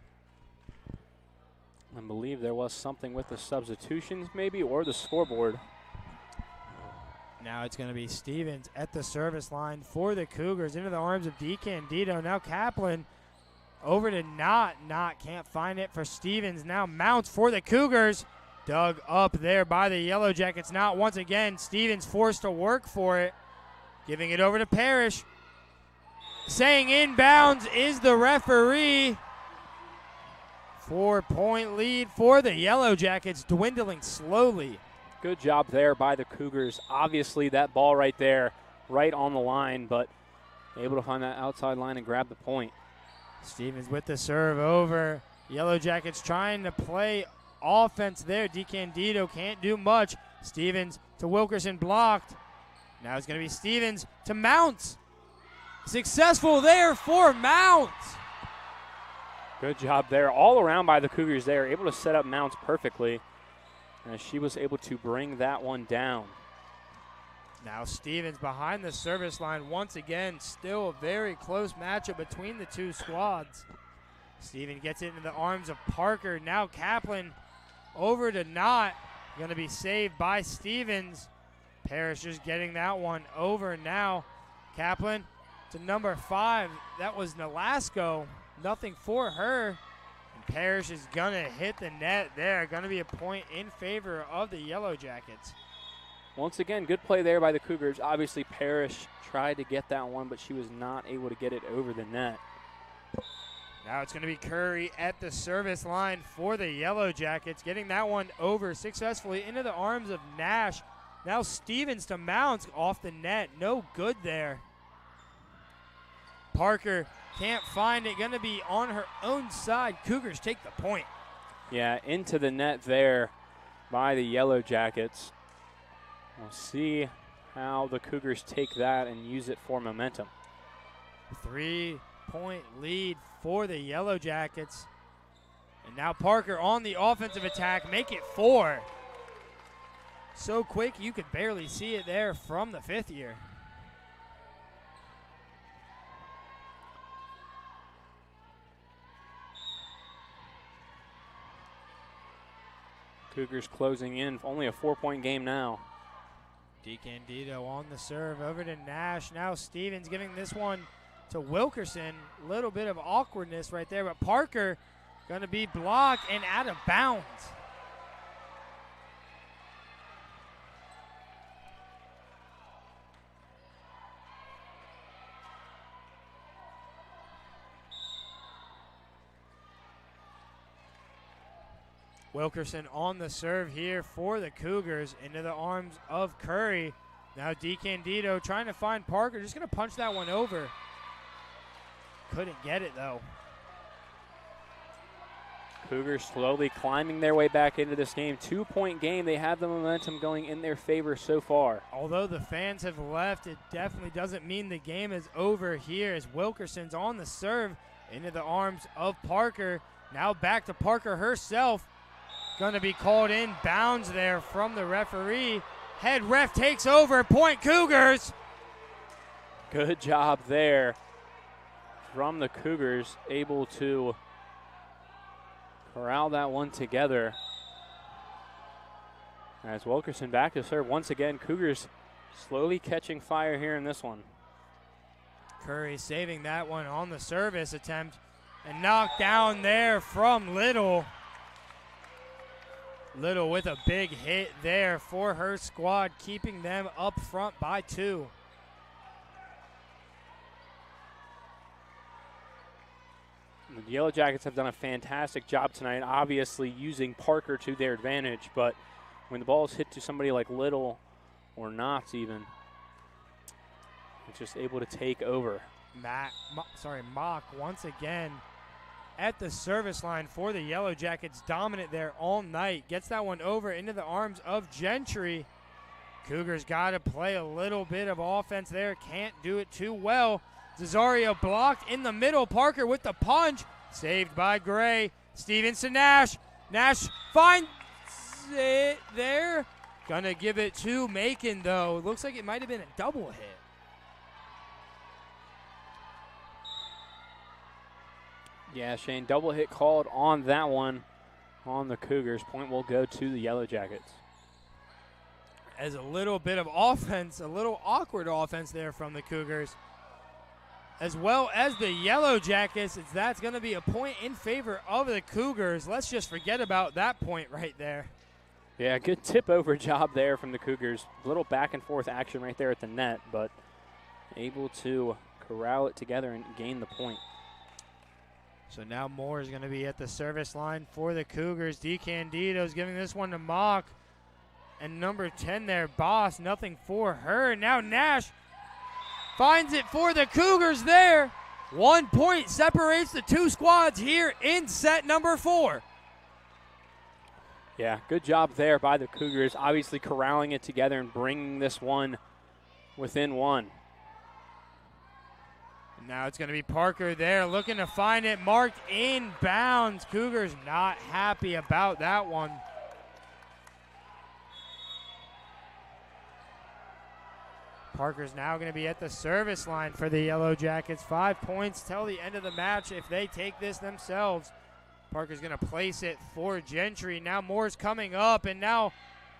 I believe there was something with the substitutions maybe, or the scoreboard. Now it's going to be Stevens at the service line for the Cougars into the arms of DeCandido. Now Kaplan over to Knott. Knott can't find it for Stevens. Now Mounts for the Cougars. Dug up there by the Yellow Jackets. Knott once again. Stevens forced to work for it. Giving it over to Parrish. Saying inbounds is the referee. 4-point lead for the Yellow Jackets, dwindling slowly. Good job there by the Cougars. Obviously that ball right there, right on the line, but able to find that outside line and grab the point. Stevens with the serve over. Yellow Jackets trying to play offense there. DeCandido can't do much. Stevens to Wilkerson, blocked. Now it's going to be Stevens to Mounts. Successful there for Mounts. Good job there all around by the Cougars there. Able to set up Mounts perfectly. And she was able to bring that one down. Now Stevens behind the service line once again. Still a very close matchup between the two squads. Stevens gets it into the arms of Parker. Now Kaplan over to Knott. Going to be saved by Stevens. Parrish just getting that one over now. Kaplan to number 5. That was Nolasco. Nothing for her. And Parrish is going to hit the net there. Going to be a point in favor of the Yellow Jackets. Once again, good play there by the Cougars. Obviously, Parrish tried to get that one, but she was not able to get it over the net. Now it's going to be Curry at the service line for the Yellow Jackets, getting that one over successfully into the arms of Nash. Now Stevens to Mounds off the net. No good there. Parker can't find it. Going to be on her own side. Cougars take the point. Yeah, into the net there by the Yellow Jackets. We'll see how the Cougars take that and use it for momentum. 3-point lead for the Yellow Jackets. And now Parker on the offensive attack. Make it 4. So quick you could barely see it there from the 5th year. Cougars closing in, only a 4-point game now. DeCandido on the serve over to Nash. Now Stevens giving this one to Wilkerson. A little bit of awkwardness right there, but Parker going to be blocked and out of bounds. Wilkerson on the serve here for the Cougars into the arms of Curry. Now DeCandido trying to find Parker. Just going to punch that one over. Couldn't get it, though. Cougars slowly climbing their way back into this game. 2-point game. They have the momentum going in their favor so far. Although the fans have left, it definitely doesn't mean the game is over here as Wilkerson's on the serve into the arms of Parker. Now back to Parker herself. Going to be called in bounds there from the referee. Head ref takes over. Point Cougars. Good job there from the Cougars, able to corral that one together. As Wilkerson back to serve once again. Cougars slowly catching fire here in this one. Curry saving that one on the service attempt and knocked down there from Little. Little with a big hit there for her squad, keeping them up front by 2. The Yellow Jackets have done a fantastic job tonight, obviously using Parker to their advantage, but when the ball is hit to somebody like Little or Knotts even, it's just able to take over. Mock once again at the service line for the Yellow Jackets, dominant there all night. Gets that one over into the arms of Gentry. Cougars got to play a little bit of offense there. Can't do it too well. Cesario blocked in the middle. Parker with the punch. Saved by Gray. Stevens to Nash. Nash finds it there. Gonna give it to Macon, though. Looks like it might have been a double hit. Yeah, Shane, double hit called on that one on the Cougars. Point will go to the Yellow Jackets. As a little bit of offense, a little awkward offense there from the Cougars, as well as the Yellow Jackets. That's going to be a point in favor of the Cougars. Let's just forget about that point right there. Yeah, good tip-over job there from the Cougars. A little back-and-forth action right there at the net, but able to corral it together and gain the point. So now Moore is going to be at the service line for the Cougars. DeCandido's giving this one to Mock. And number 10 there, Boss, nothing for her. Now Nash finds it for the Cougars there. 1 point separates the two squads here in set number 4. Yeah, good job there by the Cougars, obviously corralling it together and bringing this one within 1. Now it's going to be Parker there looking to find it, marked in bounds. Cougars not happy about that one. Parker's now going to be at the service line for the Yellow Jackets. 5 points till the end of the match if they take this themselves. Parker's going to place it for Gentry. Now Moore's coming up, and now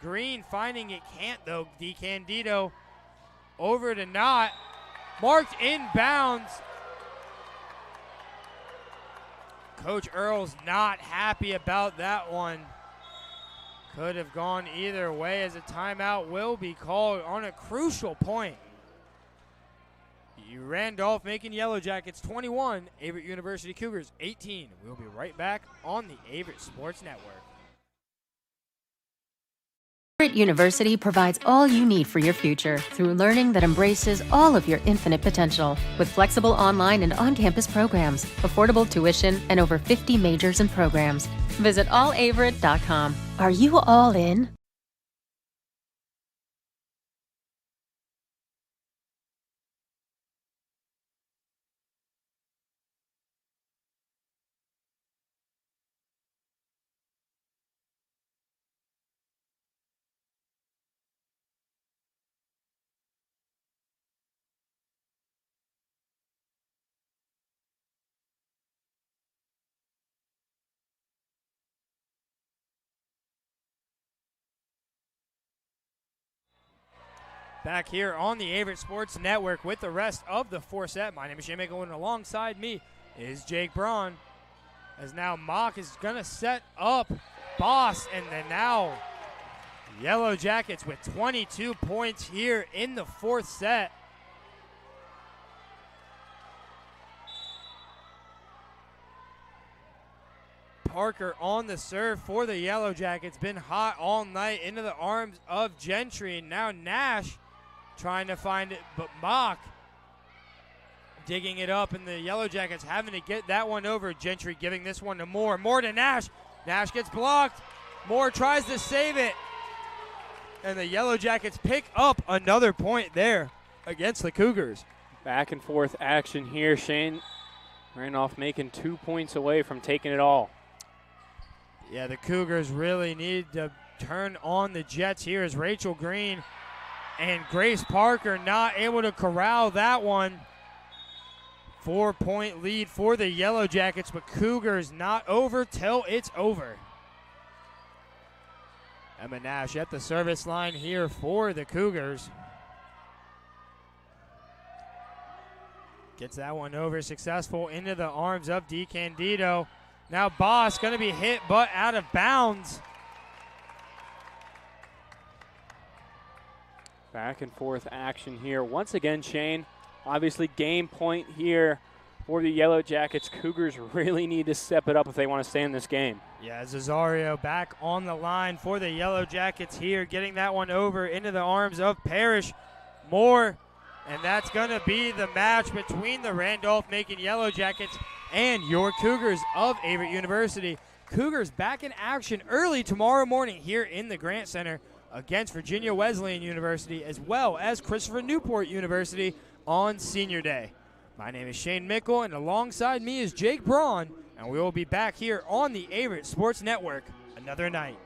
Green finding it can't, though. DeCandido over to Knott. Marked in bounds. Coach Earl's not happy about that one. Could have gone either way as a timeout will be called on a crucial point. Randolph-Macon Yellow Jackets 21, Averett University Cougars 18. We'll be right back on the Averett Sports Network. Averett University provides all you need for your future through learning that embraces all of your infinite potential. With flexible online and on-campus programs, affordable tuition, and over 50 majors and programs. Visit allaverett.com. Are you all in? Back here on the Averett Sports Network with the rest of the fourth set. My name is Shane Mickle, and alongside me is Jake Braun. As now Mock is going to set up Boss, and then now Yellow Jackets with 22 points here in the fourth set. Parker on the serve for the Yellow Jackets. Been hot all night into the arms of Gentry. And now Nash trying to find it, but Mock digging it up, and the Yellow Jackets having to get that one over. Gentry giving this one to Moore. Moore to Nash. Nash gets blocked. Moore tries to save it. And the Yellow Jackets pick up another point there against the Cougars. Back and forth action here. Shane Randolph-Macon 2 points away from taking it all. Yeah, the Cougars really need to turn on the Jets here as Rachel Green and Grace Parker not able to corral that one. 4-point lead for the Yellow Jackets, but Cougars not over till it's over. Emma Nash at the service line here for the Cougars. Gets that one over, successful into the arms of DeCandido. Now Boss going to be hit but out of bounds. Back and forth action here. Once again, Shane, obviously game point here for the Yellow Jackets. Cougars really need to step it up if they want to stay in this game. Yeah, Cesario back on the line for the Yellow Jackets here, getting that one over into the arms of Parrish. Moore, and that's going to be the match between the Randolph-Macon Yellow Jackets and your Cougars of Averett University. Cougars back in action early tomorrow morning here in the Grant Center against Virginia Wesleyan University, as well as Christopher Newport University on Senior Day. My name is Shane Mickle, and alongside me is Jake Braun, and we will be back here on the Averett Sports Network another night.